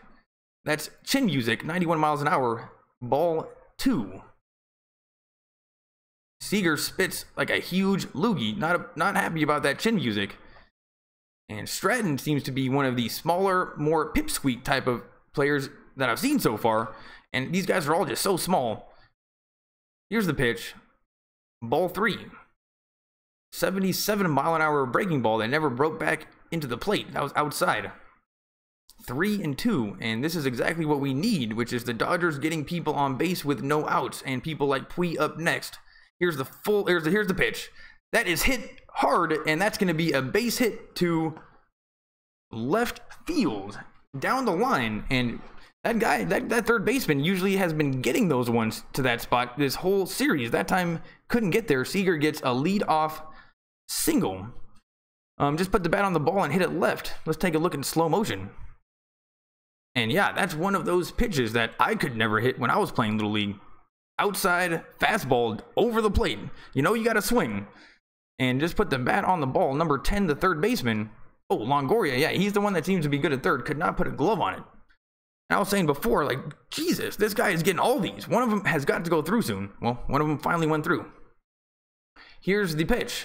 That's chin music, 91 miles an hour. Ball 2. Seager spits like a huge loogie. Not happy about that chin music. And Stratton seems to be one of the smaller, more pipsqueak type of players that I've seen so far. And these guys are all just so small. Here's the pitch. Ball 3. 77 mile an hour breaking ball that never broke back into the plate. That was outside. 3-2. And this is exactly what we need, which is the Dodgers getting people on base with no outs and people like Pui up next. Here's the pitch. That is hit hard, and that's going to be a base hit to left field down the line. And that guy, that third baseman usually has been getting those ones to that spot this whole series. That time couldn't get there. Seager gets a lead-off single. Just put the bat on the ball and hit it left. Let's take a look in slow motion. And yeah, that's one of those pitches that I could never hit when I was playing Little League. Outside fastball over the plate. You know you got to swing. And just put the bat on the ball. Number 10, the third baseman. Oh, Longoria. Yeah, he's the one that seems to be good at third. Could not put a glove on it. I was saying before, like, Jesus, this guy is getting all these. One of them has got to go through soon. Well, one of them finally went through. Here's the pitch.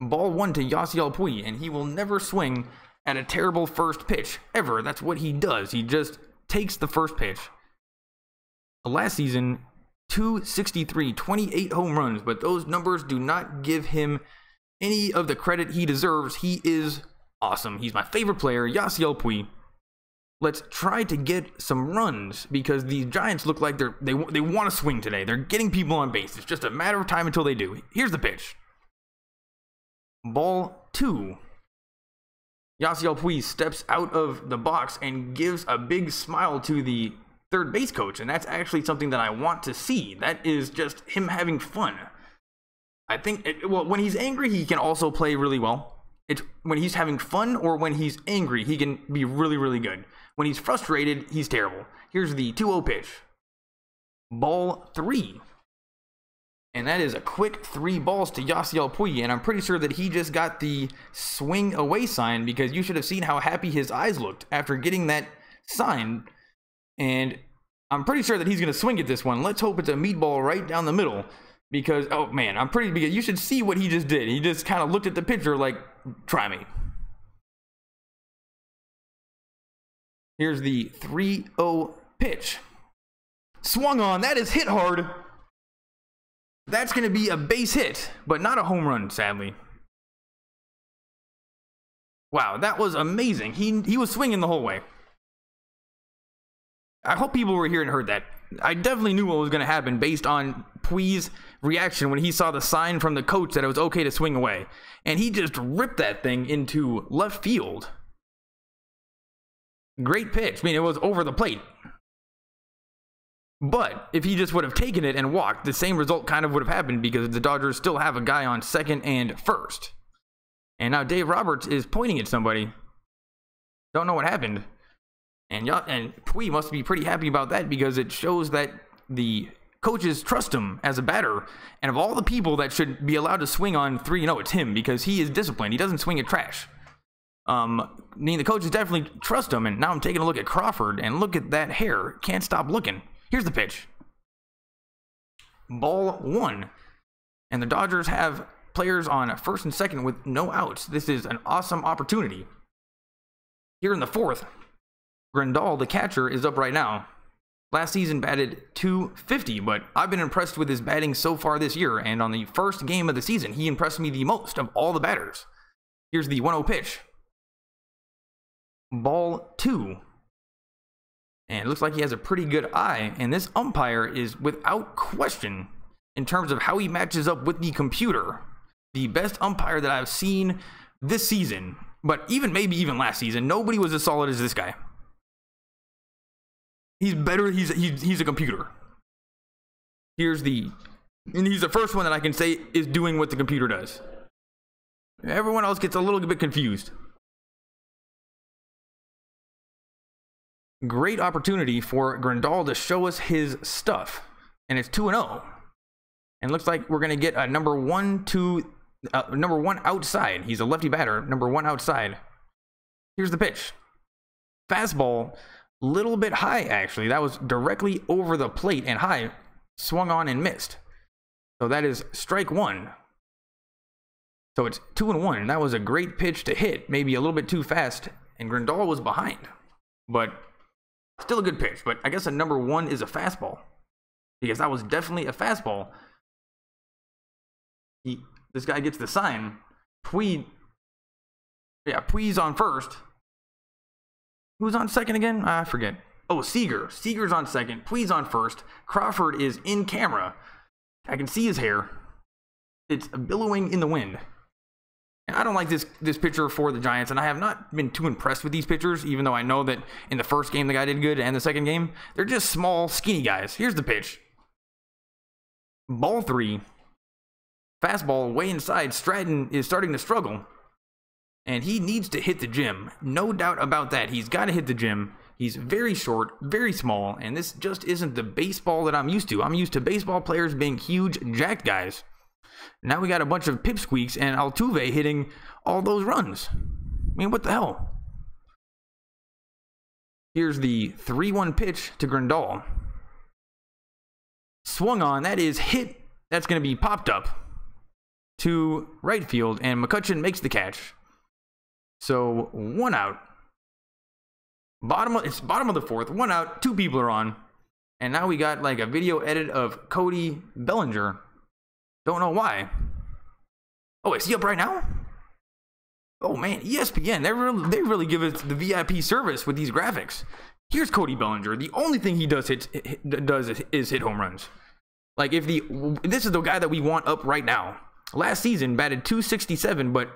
Ball 1 to Yasiel Puig, and he will never swing at a terrible first pitch, ever. That's what he does. He just takes the first pitch. Last season, 263, 28 home runs, but those numbers do not give him any of the credit he deserves. He is awesome. He's my favorite player, Yasiel Puig. Let's try to get some runs because these Giants look like they want to swing today. They're getting people on base. It's just a matter of time until they do. Here's the pitch. Ball 2. Yasiel Puig steps out of the box and gives a big smile to the third base coach, and that's actually something that I want to see. That is just him having fun. I think, well, when he's angry, he can also play really well. It's when he's having fun or when he's angry, he can be really, really good. When he's frustrated, he's terrible. Here's the 2-0 pitch. Ball 3. And that is a quick 3 balls to Yasiel Puig, and I'm pretty sure that he just got the swing away sign because you should have seen how happy his eyes looked after getting that sign. And I'm pretty sure that he's going to swing at this one. Let's hope it's a meatball right down the middle because, oh man, you should see what he just did. He just kind of looked at the pitcher like, try me. Here's the 3-0 pitch. Swung on. That is hit hard. That's going to be a base hit, but not a home run, sadly. Wow, that was amazing. He was swinging the whole way. I hope people were here and heard that. I definitely knew what was going to happen based on Puig's reaction when he saw the sign from the coach that it was okay to swing away. And he just ripped that thing into left field. Great pitch. I mean, it was over the plate. But if he just would have taken it and walked, the same result kind of would have happened because the Dodgers still have a guy on second and first. And now Dave Roberts is pointing at somebody. Don't know what happened. And Puig must be pretty happy about that because it shows that the coaches trust him as a batter. And of all the people that should be allowed to swing on 3-0, it's him because he is disciplined. He doesn't swing at trash. I mean, the coaches definitely trust him. And now I'm taking a look at Crawford and look at that hair. Can't stop looking. Here's the pitch. Ball 1. And the Dodgers have players on first and second with no outs. This is an awesome opportunity. Here in the 4th, Grandal, the catcher, is up right now. Last season batted .250, but I've been impressed with his batting so far this year, and on the first game of the season, he impressed me the most of all the batters. Here's the 1-0 pitch. Ball 2. And it looks like he has a pretty good eye. And this umpire is, without question, in terms of how he matches up with the computer, the best umpire that I've seen this season. But maybe even last season, nobody was as solid as this guy. He's better. He's a computer. And he's the first one that I can say is doing what the computer does. Everyone else gets a little bit confused. Great opportunity for Grandal to show us his stuff. And it's 2-0. And looks like we're going to get a number one outside. He's a lefty batter, number one outside. Here's the pitch. Fastball, little bit high actually. That was directly over the plate and high. Swung on and missed. So that is strike one. So it's 2-1. That was a great pitch to hit. Maybe a little bit too fast. And Grandal was behind. But still a good pitch. But I guess a number one is a fastball. Because that was definitely a fastball. This guy gets the sign. Pui's on first. Who's on second again? I forget. Oh, Seager. Seager's on second. Pui's on first. Crawford is in camera. I can see his hair. It's billowing in the wind. And I don't like this pitcher for the Giants, and I have not been too impressed with these pitchers, even though I know that in the first game the guy did good, and the second game, they're just small, skinny guys. Here's the pitch. Ball 3. Fastball way inside. Stratton is starting to struggle. And he needs to hit the gym. No doubt about that. He's got to hit the gym. He's very short, very small, and this just isn't the baseball that I'm used to. I'm used to baseball players being huge, jacked guys. Now we got a bunch of pipsqueaks and Altuve hitting all those runs. I mean, what the hell? Here's the 3-1 pitch to Grandal. Swung on. That is hit. That's going to be popped up to right field, and McCutchen makes the catch. So 1 out. It's bottom of the fourth. 1 out. 2 people are on. And now we got like a video edit of Cody Bellinger. Don't know why. Oh, is he up right now? Oh man, ESPN. They really give us the VIP service with these graphics. Here's Cody Bellinger. The only thing he does is hit home runs. Like this is the guy that we want up right now. Last season batted .267, but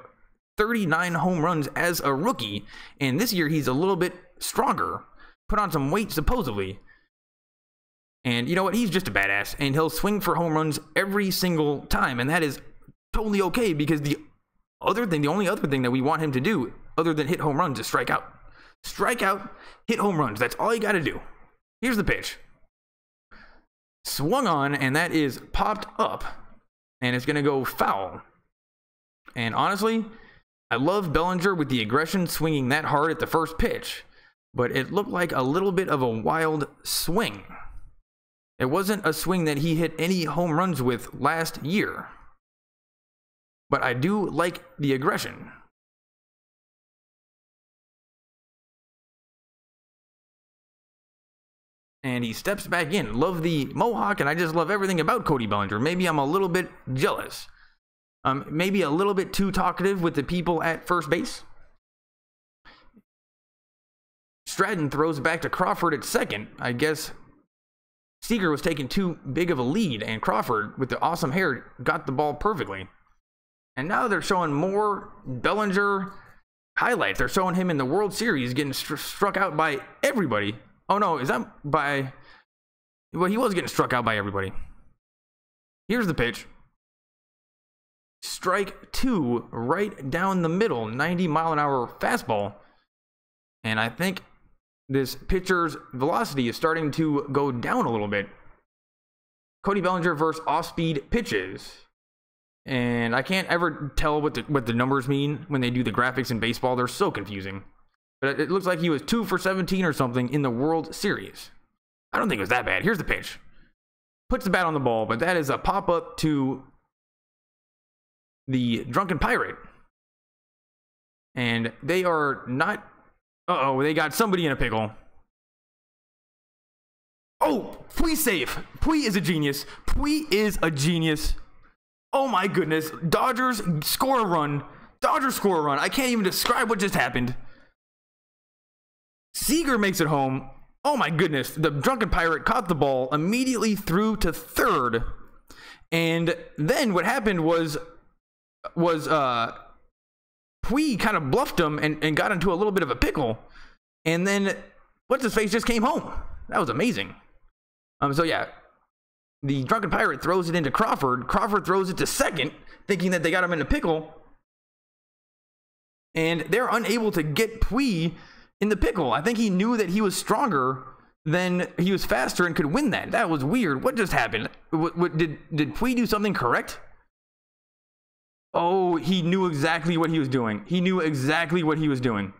39 home runs as a rookie, and this year he's a little bit stronger, put on some weight supposedly, and you know what, he's just a badass, and he'll swing for home runs every single time, and that is totally okay, because the only other thing that we want him to do other than hit home runs is strike out, hit home runs. That's all you got to do. Here's the pitch. Swung on, and that is popped up, and it's gonna go foul. And honestly, I love Bellinger with the aggression, swinging that hard at the first pitch, but it looked like a little bit of a wild swing. It wasn't a swing that he hit any home runs with last year, but I do like the aggression. And he steps back in. Love the mohawk, and I just love everything about Cody Bellinger. Maybe I'm a little bit jealous. Maybe a little bit too talkative with the people at first base. Stratton throws back to Crawford at second. I guess Seager was taking too big of a lead, and Crawford, with the awesome hair, got the ball perfectly. And now they're showing more Bellinger highlights. They're showing him in the World Series getting struck out by everybody. Oh no, is that by... Well, he was getting struck out by everybody. Here's the pitch. Strike 2 right down the middle, 90-mile-an-hour fastball. And I think this pitcher's velocity is starting to go down a little bit. Cody Bellinger versus off-speed pitches. And I can't ever tell what the numbers mean when they do the graphics in baseball. They're so confusing. But it looks like he was 2 for 17 or something in the World Series. I don't think it was that bad. Here's the pitch. Puts the bat on the ball, but that is a pop-up to the Drunken Pirate. And they are not... Uh-oh, they got somebody in a pickle. Oh, Pui's safe. Pui is a genius. Pui is a genius. Oh my goodness. Dodgers score a run. Dodgers score a run. I can't even describe what just happened. Seager makes it home. Oh my goodness, the drunken pirate caught the ball, immediately threw to third, and then what happened was Pui kind of bluffed him and got into a little bit of a pickle, and then what's his face just came home. That was amazing. So yeah, the drunken pirate throws it into Crawford. Crawford throws it to second, thinking that they got him in a pickle, and they're unable to get Pui in the pickle. I think he knew that he was stronger, than he was faster and could win that. That was weird. What just happened? Did Pui do something correct? Oh, he knew exactly what he was doing. He knew exactly what he was doing.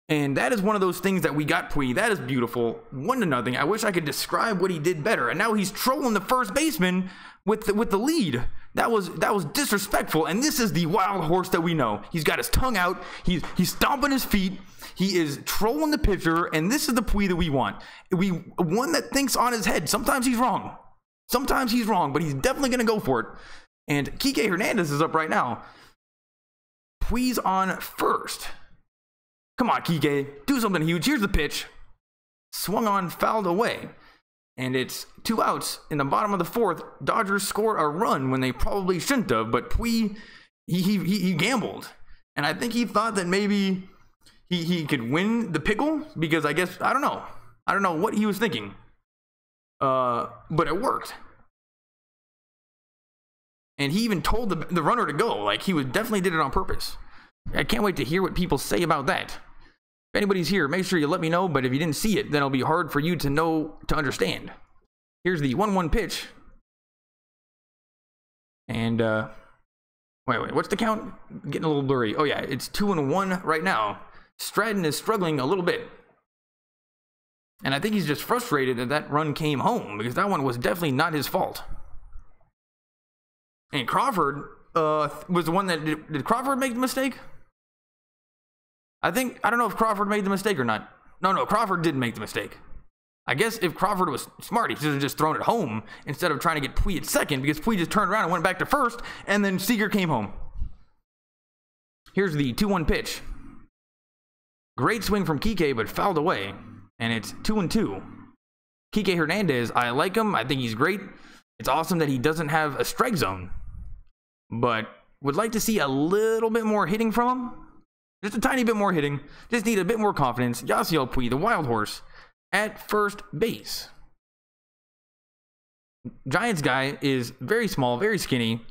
And that is one of those things that we got Pui. That is beautiful. 1-0. I wish I could describe what he did better. And now he's trolling the first baseman with the lead. That was disrespectful. And this is the wild horse that we know. He's got his tongue out. He's stomping his feet. He is trolling the pitcher. And this is the Pui that we want. One that thinks on his head. Sometimes he's wrong. Sometimes he's wrong, but he's definitely going to go for it. And Kike Hernandez is up right now. Pui's on first. Come on, Kike. Do something huge. Here's the pitch. Swung on, fouled away. And it's 2 outs in the bottom of the fourth. Dodgers score a run when they probably shouldn't have. But Pui, he gambled. And I think he thought that maybe he could win the pickle. Because I guess, I don't know. I don't know what he was thinking. But it worked. And he even told the runner to go. Like, he definitely did it on purpose. I can't wait to hear what people say about that. If anybody's here, make sure you let me know. But if you didn't see it, then it'll be hard for you to understand. Here's the 1-1 pitch. And, wait, what's the count? Getting a little blurry. Oh, yeah, it's 2-1 right now. Stratton is struggling a little bit. And I think he's just frustrated that run came home, because that one was definitely not his fault. And Crawford was the one that did Crawford make the mistake? I don't know if Crawford made the mistake or not. No, Crawford didn't make the mistake. I guess if Crawford was smart, he should have just thrown it home instead of trying to get Pui at second, because Pui just turned around and went back to first, and then Seager came home. Here's the 2-1 pitch. Great swing from Kike, but fouled away. And it's 2-2. Kike Hernandez, I like him. I think he's great. It's awesome that he doesn't have a strike zone, but would like to see a little bit more hitting from him. Just a tiny bit more hitting. Just need a bit more confidence. Yasiel Pui, the wild horse, at first base. Giants guy is very small, very skinny.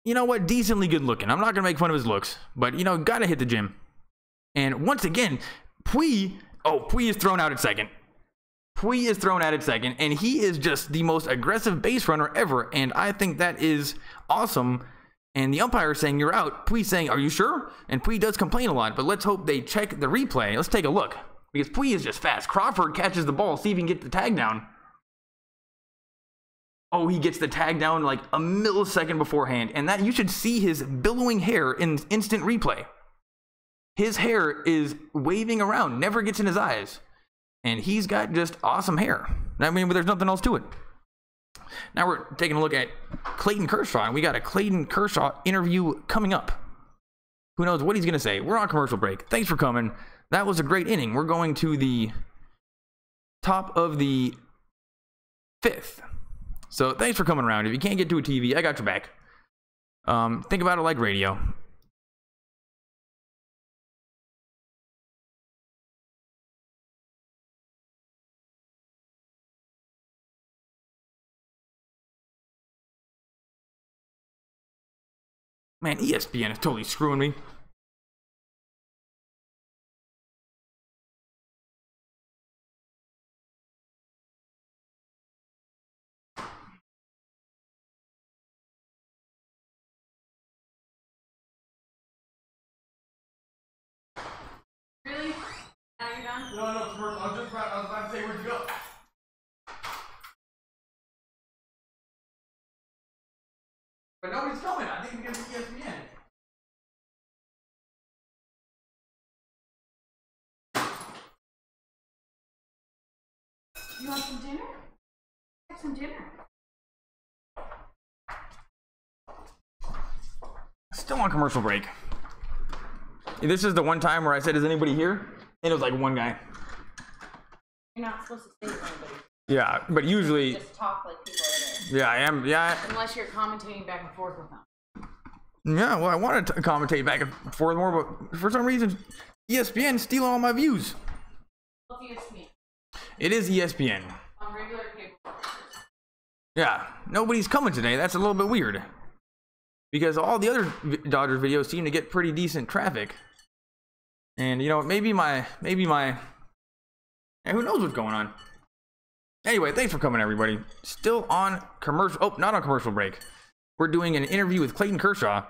You know what? Decently good looking. I'm not going to make fun of his looks, but, got to hit the gym. And once again, Pui is thrown out at second. Pui is thrown out at second, and he is just the most aggressive base runner ever, and I think that is awesome. And the umpire is saying, you're out. Pui saying, are you sure? And Pui does complain a lot, but let's hope they check the replay. Let's take a look, because Pui is just fast. Crawford catches the ball, see if he can get the tag down. Oh, he gets the tag down like a millisecond beforehand, and that you should see his billowing hair in instant replay. His hair is waving around, never gets in his eyes. And he's got just awesome hair. I mean, but there's nothing else to it. Now we're taking a look at Clayton Kershaw, and we got a Clayton Kershaw interview coming up. Who knows what he's going to say? We're on commercial break. Thanks for coming. That was a great inning. We're going to the top of the 5th. So thanks for coming around. If you can't get to a TV, I got your back. Think about it like radio. Man, ESPN is totally screwing me. Really? Now you're done? No, I was about to say where'd you go. But nobody's coming. I think it's going to be ESPN. You want some dinner? Have some dinner. Still on commercial break. This is the one time where I said, is anybody here? And it was like one guy. You're not supposed to say to anybody. Yeah, but usually. Just talk like people are there. Yeah, I am. Yeah. Unless you're commentating back and forth with them. Yeah, well, I wanted to commentate back and forth more, but for some reason, ESPN stealing all my views. What's ESPN? It is ESPN. On regular cable. Yeah, nobody's coming today. That's a little bit weird. Because all the other Dodgers videos seem to get pretty decent traffic. And, you know, maybe my, yeah, who knows what's going on. Anyway, thanks for coming, everybody. Still on commercial, oh, not on commercial break. We're doing an interview with Clayton Kershaw.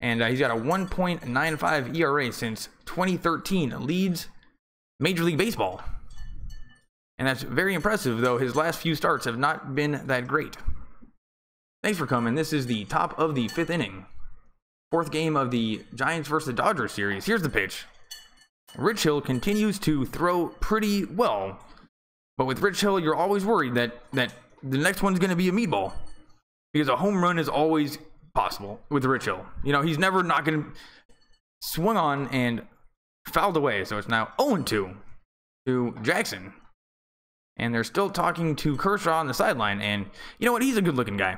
And he's got a 1.95 ERA since 2013. Leads Major League Baseball. And that's very impressive, though his last few starts have not been that great. Thanks for coming. This is the top of the 5th inning. 4th game of the Giants versus Dodgers series. Here's the pitch. Rich Hill continues to throw pretty well. But with Rich Hill, you're always worried that the next one's going to be a meatball. Because a home run is always possible with Rich Hill. You know, he's never not going to swung on and fouled away. So it's now 0-2 to Jackson. And they're still talking to Kershaw on the sideline. And you know what? He's a good looking guy.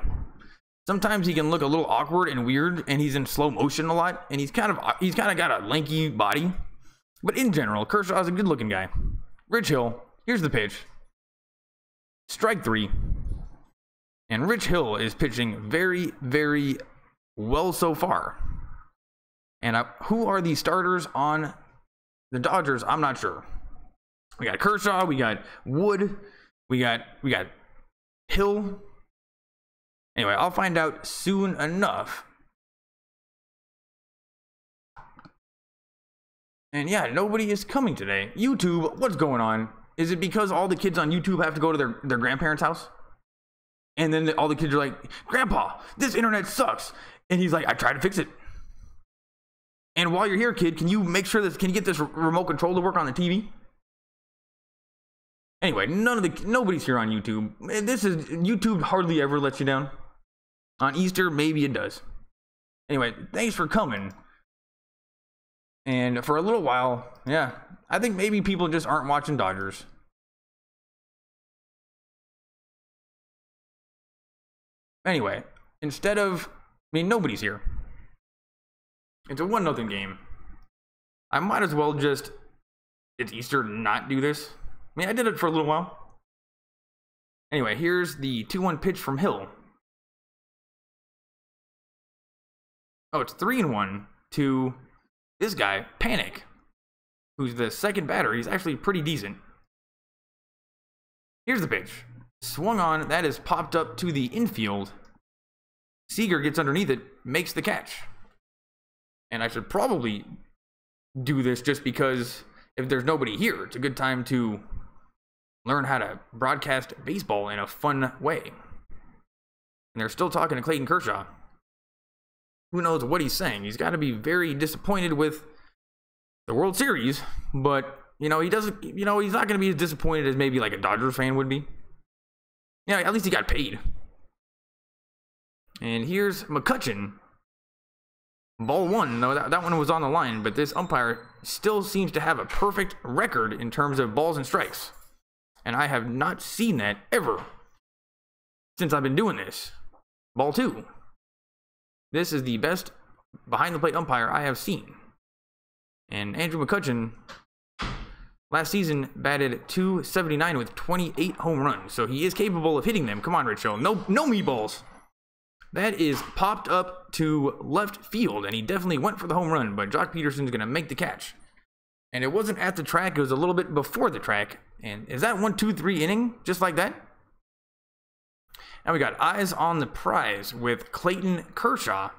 Sometimes he can look a little awkward and weird, and he's in slow motion a lot. And he's kind of got a lanky body. But in general, Kershaw's a good looking guy. Rich Hill, here's the pitch. Strike 3. And Rich Hill is pitching very, very well so far. And who are the starters on the Dodgers? I'm not sure. We got Kershaw, we got Wood, we got Hill. Anyway, I'll find out soon enough. And yeah, nobody is coming today. YouTube, what's going on? Is it because all the kids on YouTube have to go to their grandparents' house? And then all the kids are like, Grandpa, this internet sucks. And he's like, I tried to fix it. And while you're here, kid, can you make sure can you get this remote control to work on the TV? Anyway, nobody's here on YouTube. YouTube hardly ever lets you down. On Easter, maybe it does. Anyway, thanks for coming. And for a little while, yeah, I think maybe people just aren't watching Dodgers. Anyway, nobody's here. It's a 1-0 game. I might as well just, it's Easter, not do this. I mean, I did it for a little while. Anyway, here's the 2-1 pitch from Hill. Oh, it's 3-1 to this guy, Panic, who's the second batter. He's actually pretty decent. Here's the pitch. Swung on, that is popped up to the infield. Seager gets underneath it, makes the catch. And I should probably do this just because if there's nobody here, it's a good time to learn how to broadcast baseball in a fun way. And they're still talking to Clayton Kershaw. Who knows what he's saying? He's got to be very disappointed with the World Series, but he's not going to be as disappointed as maybe like a Dodgers fan would be. Yeah, at least he got paid. And here's McCutchen. Ball 1, though that one was on the line, but this umpire still seems to have a perfect record in terms of balls and strikes. And I have not seen that ever since I've been doing this. Ball 2. This is the best behind-the-plate umpire I have seen. And Andrew McCutchen last season batted .279 with 28 home runs. So he is capable of hitting them. Come on, Rich Hill. No meatballs. That is popped up to left field, and he definitely went for the home run, but Jock Peterson's going to make the catch. And it wasn't at the track, it was a little bit before the track. And is that 1-2-3 inning, just like that? Now we got Eyes on the Prize with Clayton Kershaw.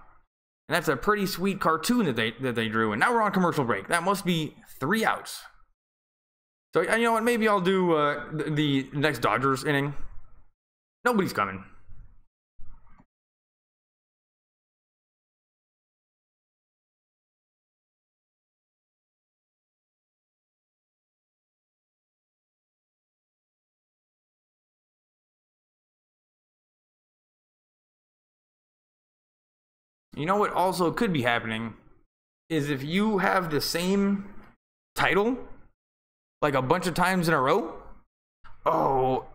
And that's a pretty sweet cartoon that they drew. And now we're on commercial break. That must be 3 outs. So, you know what, maybe I'll do the next Dodgers inning. Nobody's coming. You know what also could be happening is if you have the same title like a bunch of times in a row, Oh,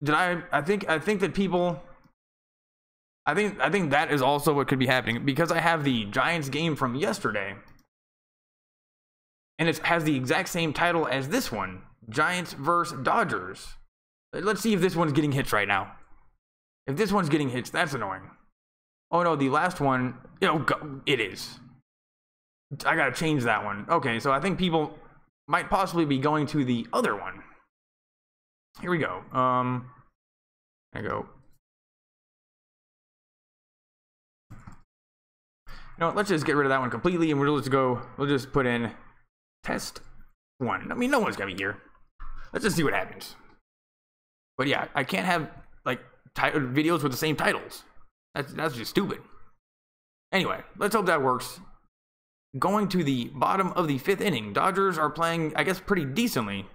did I think that people. I think that is also what could be happening, because I have the Giants game from yesterday, and it has the exact same title as this one, Giants versus Dodgers. Let's see if this one's getting hits right now. If this one's getting hits, that's annoying. Oh no, the last one, it is. I gotta change that one. Okay, so I think people might possibly be going to the other one. Here we go. There you go. You know what, let's just get rid of that one completely, and we'll just put in test 1. I mean, no one's gonna be here. Let's just see what happens. But yeah, I can't have like videos with the same titles. That's just stupid. Anyway, let's hope that works. Going to the bottom of the 5th inning, Dodgers are playing, I guess, pretty decently.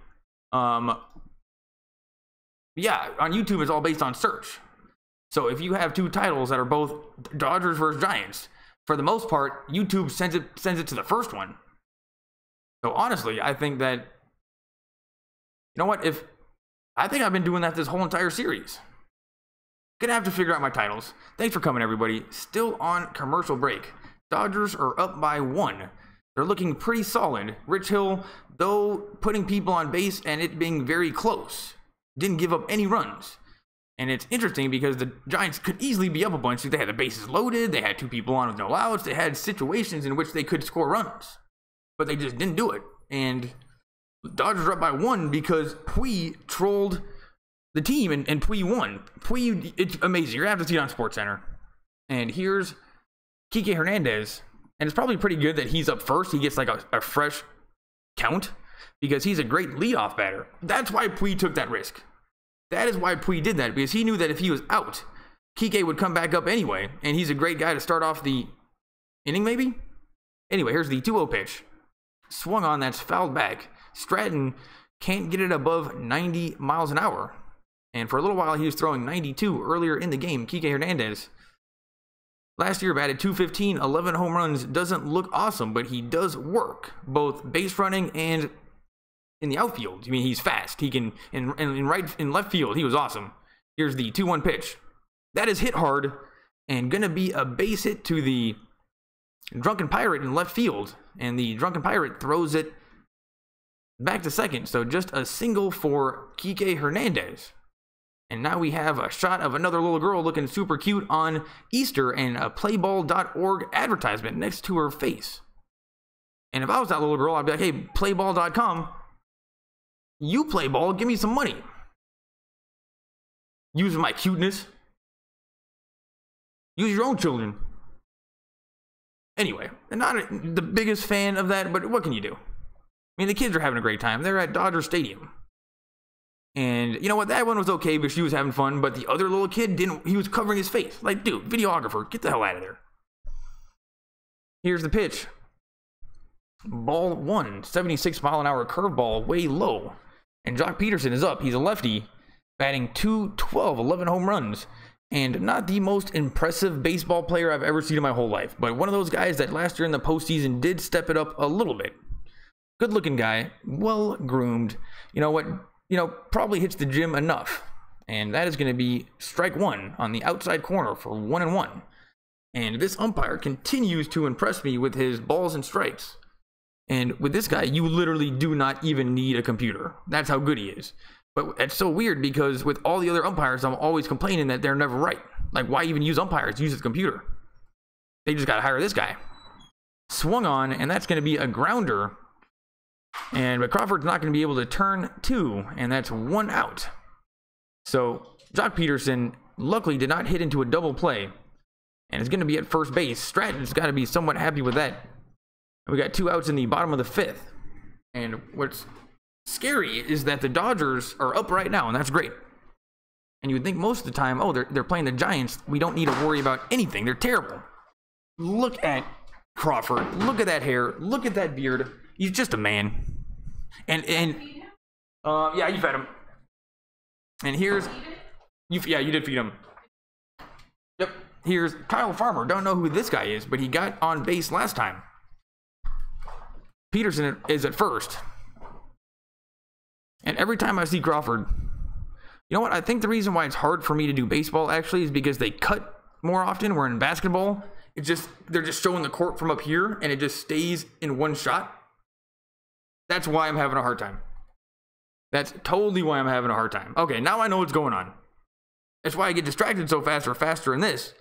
Yeah, on YouTube it's all based on search. So if you have 2 titles that are both Dodgers versus Giants, for the most part, YouTube sends it to the first one. So honestly, I think that, you know what, I think I've been doing that this whole entire series. Gonna have to figure out my titles. Thanks for coming, everybody. Still on commercial break. Dodgers are up by 1. They're looking pretty solid. Rich Hill, though, putting people on base and it being very close, didn't give up any runs. And it's interesting because the Giants could easily be up a bunch. They had the bases loaded, they had 2 people on with no outs, they had situations in which they could score runs, but they just didn't do it. And the Dodgers are up by 1 because Pui trolled the team, and Pui won. Pui, it's amazing. You're gonna have to see it on SportsCenter. And here's Kike Hernandez, and it's probably pretty good that he's up first. He gets like a fresh count because he's a great leadoff batter. That's why Pui took that risk. That is why Pui did that, because he knew that if he was out, Kike would come back up anyway, and he's a great guy to start off the inning, maybe? Anyway, here's the 2-0 pitch. Swung on, that's fouled back. Stratton can't get it above 90 miles an hour. And for a little while, he was throwing 92 earlier in the game. Kike Hernandez, last year batted .215, 11 home runs. Doesn't look awesome, but he does work, both base running and in the outfield. I mean, he's fast. He can, in left field, he was awesome. Here's the 2-1 pitch. That is hit hard and gonna be a base hit to the Drunken Pirate in left field. And the Drunken Pirate throws it back to second. So just a single for Kike Hernandez. And now we have a shot of another little girl looking super cute on Easter and a playball.org advertisement next to her face. And if I was that little girl, I'd be like, hey, playball.com, you play ball, give me some money. Use my cuteness. Use your own children. Anyway, I'm not the biggest fan of that, but what can you do? I mean, the kids are having a great time. They're at Dodger Stadium. And you know what? That one was okay because she was having fun, but the other little kid didn't. He was covering his face. Like, dude, videographer, get the hell out of there. Here's the pitch. Ball 1, 76 mile an hour curveball, way low. And Jock Peterson is up. He's a lefty, batting .212, 11 home runs. And not the most impressive baseball player I've ever seen in my whole life, but one of those guys that last year in the postseason did step it up a little bit. Good looking guy, well groomed. You know what? Probably hits the gym enough. And that is going to be strike 1 on the outside corner for 1-1. And this umpire continues to impress me with his balls and strikes. And with this guy, you literally do not even need a computer. That's how good he is. But it's so weird because with all the other umpires, I'm always complaining that they're never right. Like, why even use umpires? Use the computer. They just got to hire this guy. Swung on, and that's going to be a grounder. But Crawford's not going to be able to turn 2, and that's 1 out. So Jock Peterson luckily did not hit into a double play, and is going to be at first base. Stratton's got to be somewhat happy with that. We got 2 outs in the bottom of the 5th. And what's scary is that the Dodgers are up right now, and that's great. And you would think most of the time, oh, they're playing the Giants. We don't need to worry about anything. They're terrible. Look at Crawford. Look at that hair. Look at that beard. He's just a man. And yeah, you fed him. And here's you did feed him. Yep. Here's Kyle Farmer. Don't know who this guy is, but he got on base last time. Peterson is at first. And every time I see Crawford, you know what? I think the reason why it's hard for me to do baseball actually is because they cut more often. Where in basketball, they're just showing the court from up here and it just stays in one shot. That's why I'm having a hard time. That's totally why I'm having a hard time. Okay, now I know what's going on. That's why I get distracted so faster in this,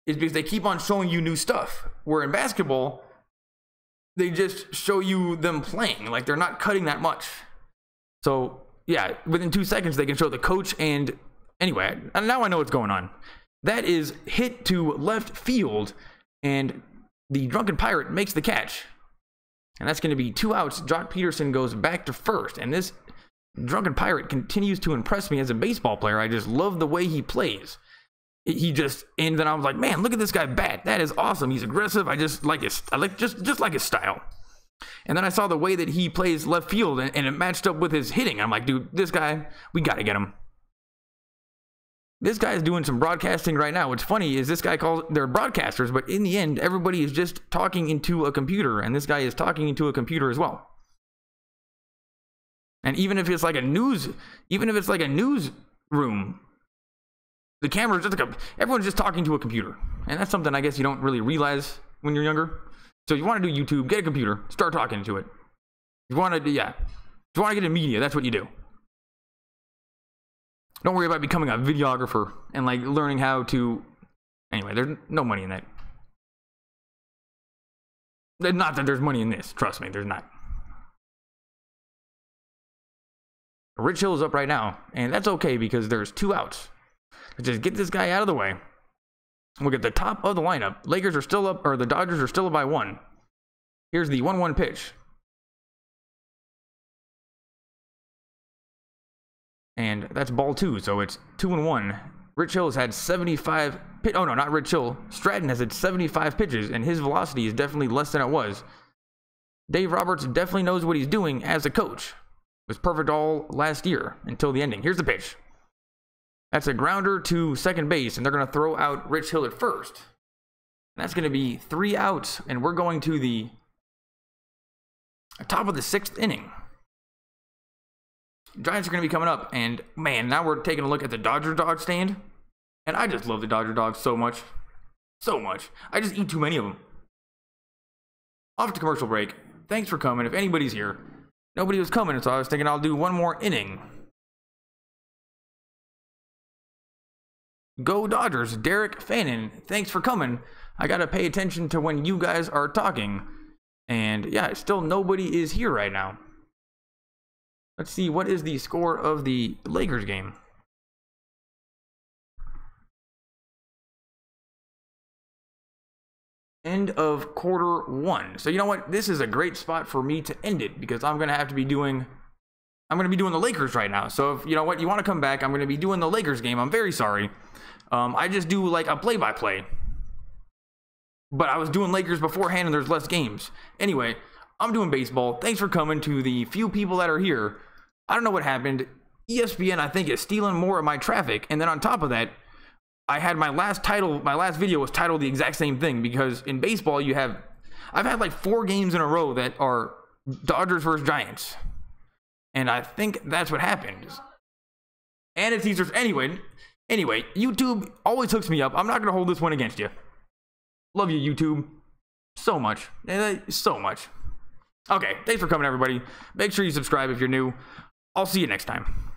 is because they keep on showing you new stuff. Where in basketball, they just show you them playing. Like, they're not cutting that much. So, yeah, within 2 seconds, they can show the coach. And anyway, now I know what's going on. That is hit to left field, and the Drunken Pirate makes the catch. And that's going to be 2 outs. Jock Peterson goes back to first. And this Drunken Pirate continues to impress me as a baseball player. I just love the way he plays. And then I was like, man, look at this guy bat. That is awesome. He's aggressive. I just like just like his style. And then I saw the way that he plays left field, and it matched up with his hitting. I'm like, dude, this guy, we got to get him. This guy is doing some broadcasting right now. What's funny is this guy they're broadcasters, but in the end, everybody is just talking into a computer, and this guy is talking into a computer as well. And even if it's like a news room, the camera is just like everyone's just talking to a computer. And that's something I guess you don't really realize when you're younger. So if you want to do YouTube, get a computer, start talking to it. If you want to get in media, that's what you do. Don't worry about becoming a videographer and like learning how to. Anyway, there's no money in that. Not that there's money in this. Trust me, there's not. Rich Hill is up right now, and that's okay because there's 2 outs. Let's just get this guy out of the way. We'll get the top of the lineup. Lakers are still up, or the Dodgers are still up by 1. Here's the 1-1 pitch. And that's ball 2, so it's 2-1. Rich Hill has had 75 oh no, not Rich Hill. Stratton has had 75 pitches, and his velocity is definitely less than it was. Dave Roberts definitely knows what he's doing as a coach. It was perfect all last year until the ending. Here's the pitch. That's a grounder to second base, and they're going to throw out Rich Hill at first. And that's going to be 3 outs, and we're going to the top of the 6th inning. Giants are going to be coming up, and man, now we're taking a look at the Dodger dog stand. And I just love the Dodger dogs so much. So much. I just eat too many of them. Off to commercial break. Thanks for coming. If anybody's here, nobody was coming, so I was thinking I'll do one more inning. Go Dodgers. Derek Fannin, thanks for coming. I got to pay attention to when you guys are talking. And yeah, still nobody is here right now. Let's see, what is the score of the Lakers game? End of quarter 1. So you know what? This is a great spot for me to end it because I'm going to be doing the Lakers right now. So if you know what, you want to come back, I'm going to be doing the Lakers game. I'm very sorry. I just do like a play-by-play. But I was doing Lakers beforehand and there's less games. Anyway, I'm doing baseball. Thanks for coming. To the few people that are here. I don't know what happened. ESPN, I think, is stealing more of my traffic. And then on top of that, I had my last video was titled the exact same thing, because in baseball I've had like 4 games in a row that are Dodgers versus Giants. And I think that's what happened. And it's Easter. Anyway, YouTube always hooks me up. I'm not going to hold this one against you. Love you, YouTube. So much. So much. Okay, thanks for coming, everybody. Make sure you subscribe if you're new. I'll see you next time.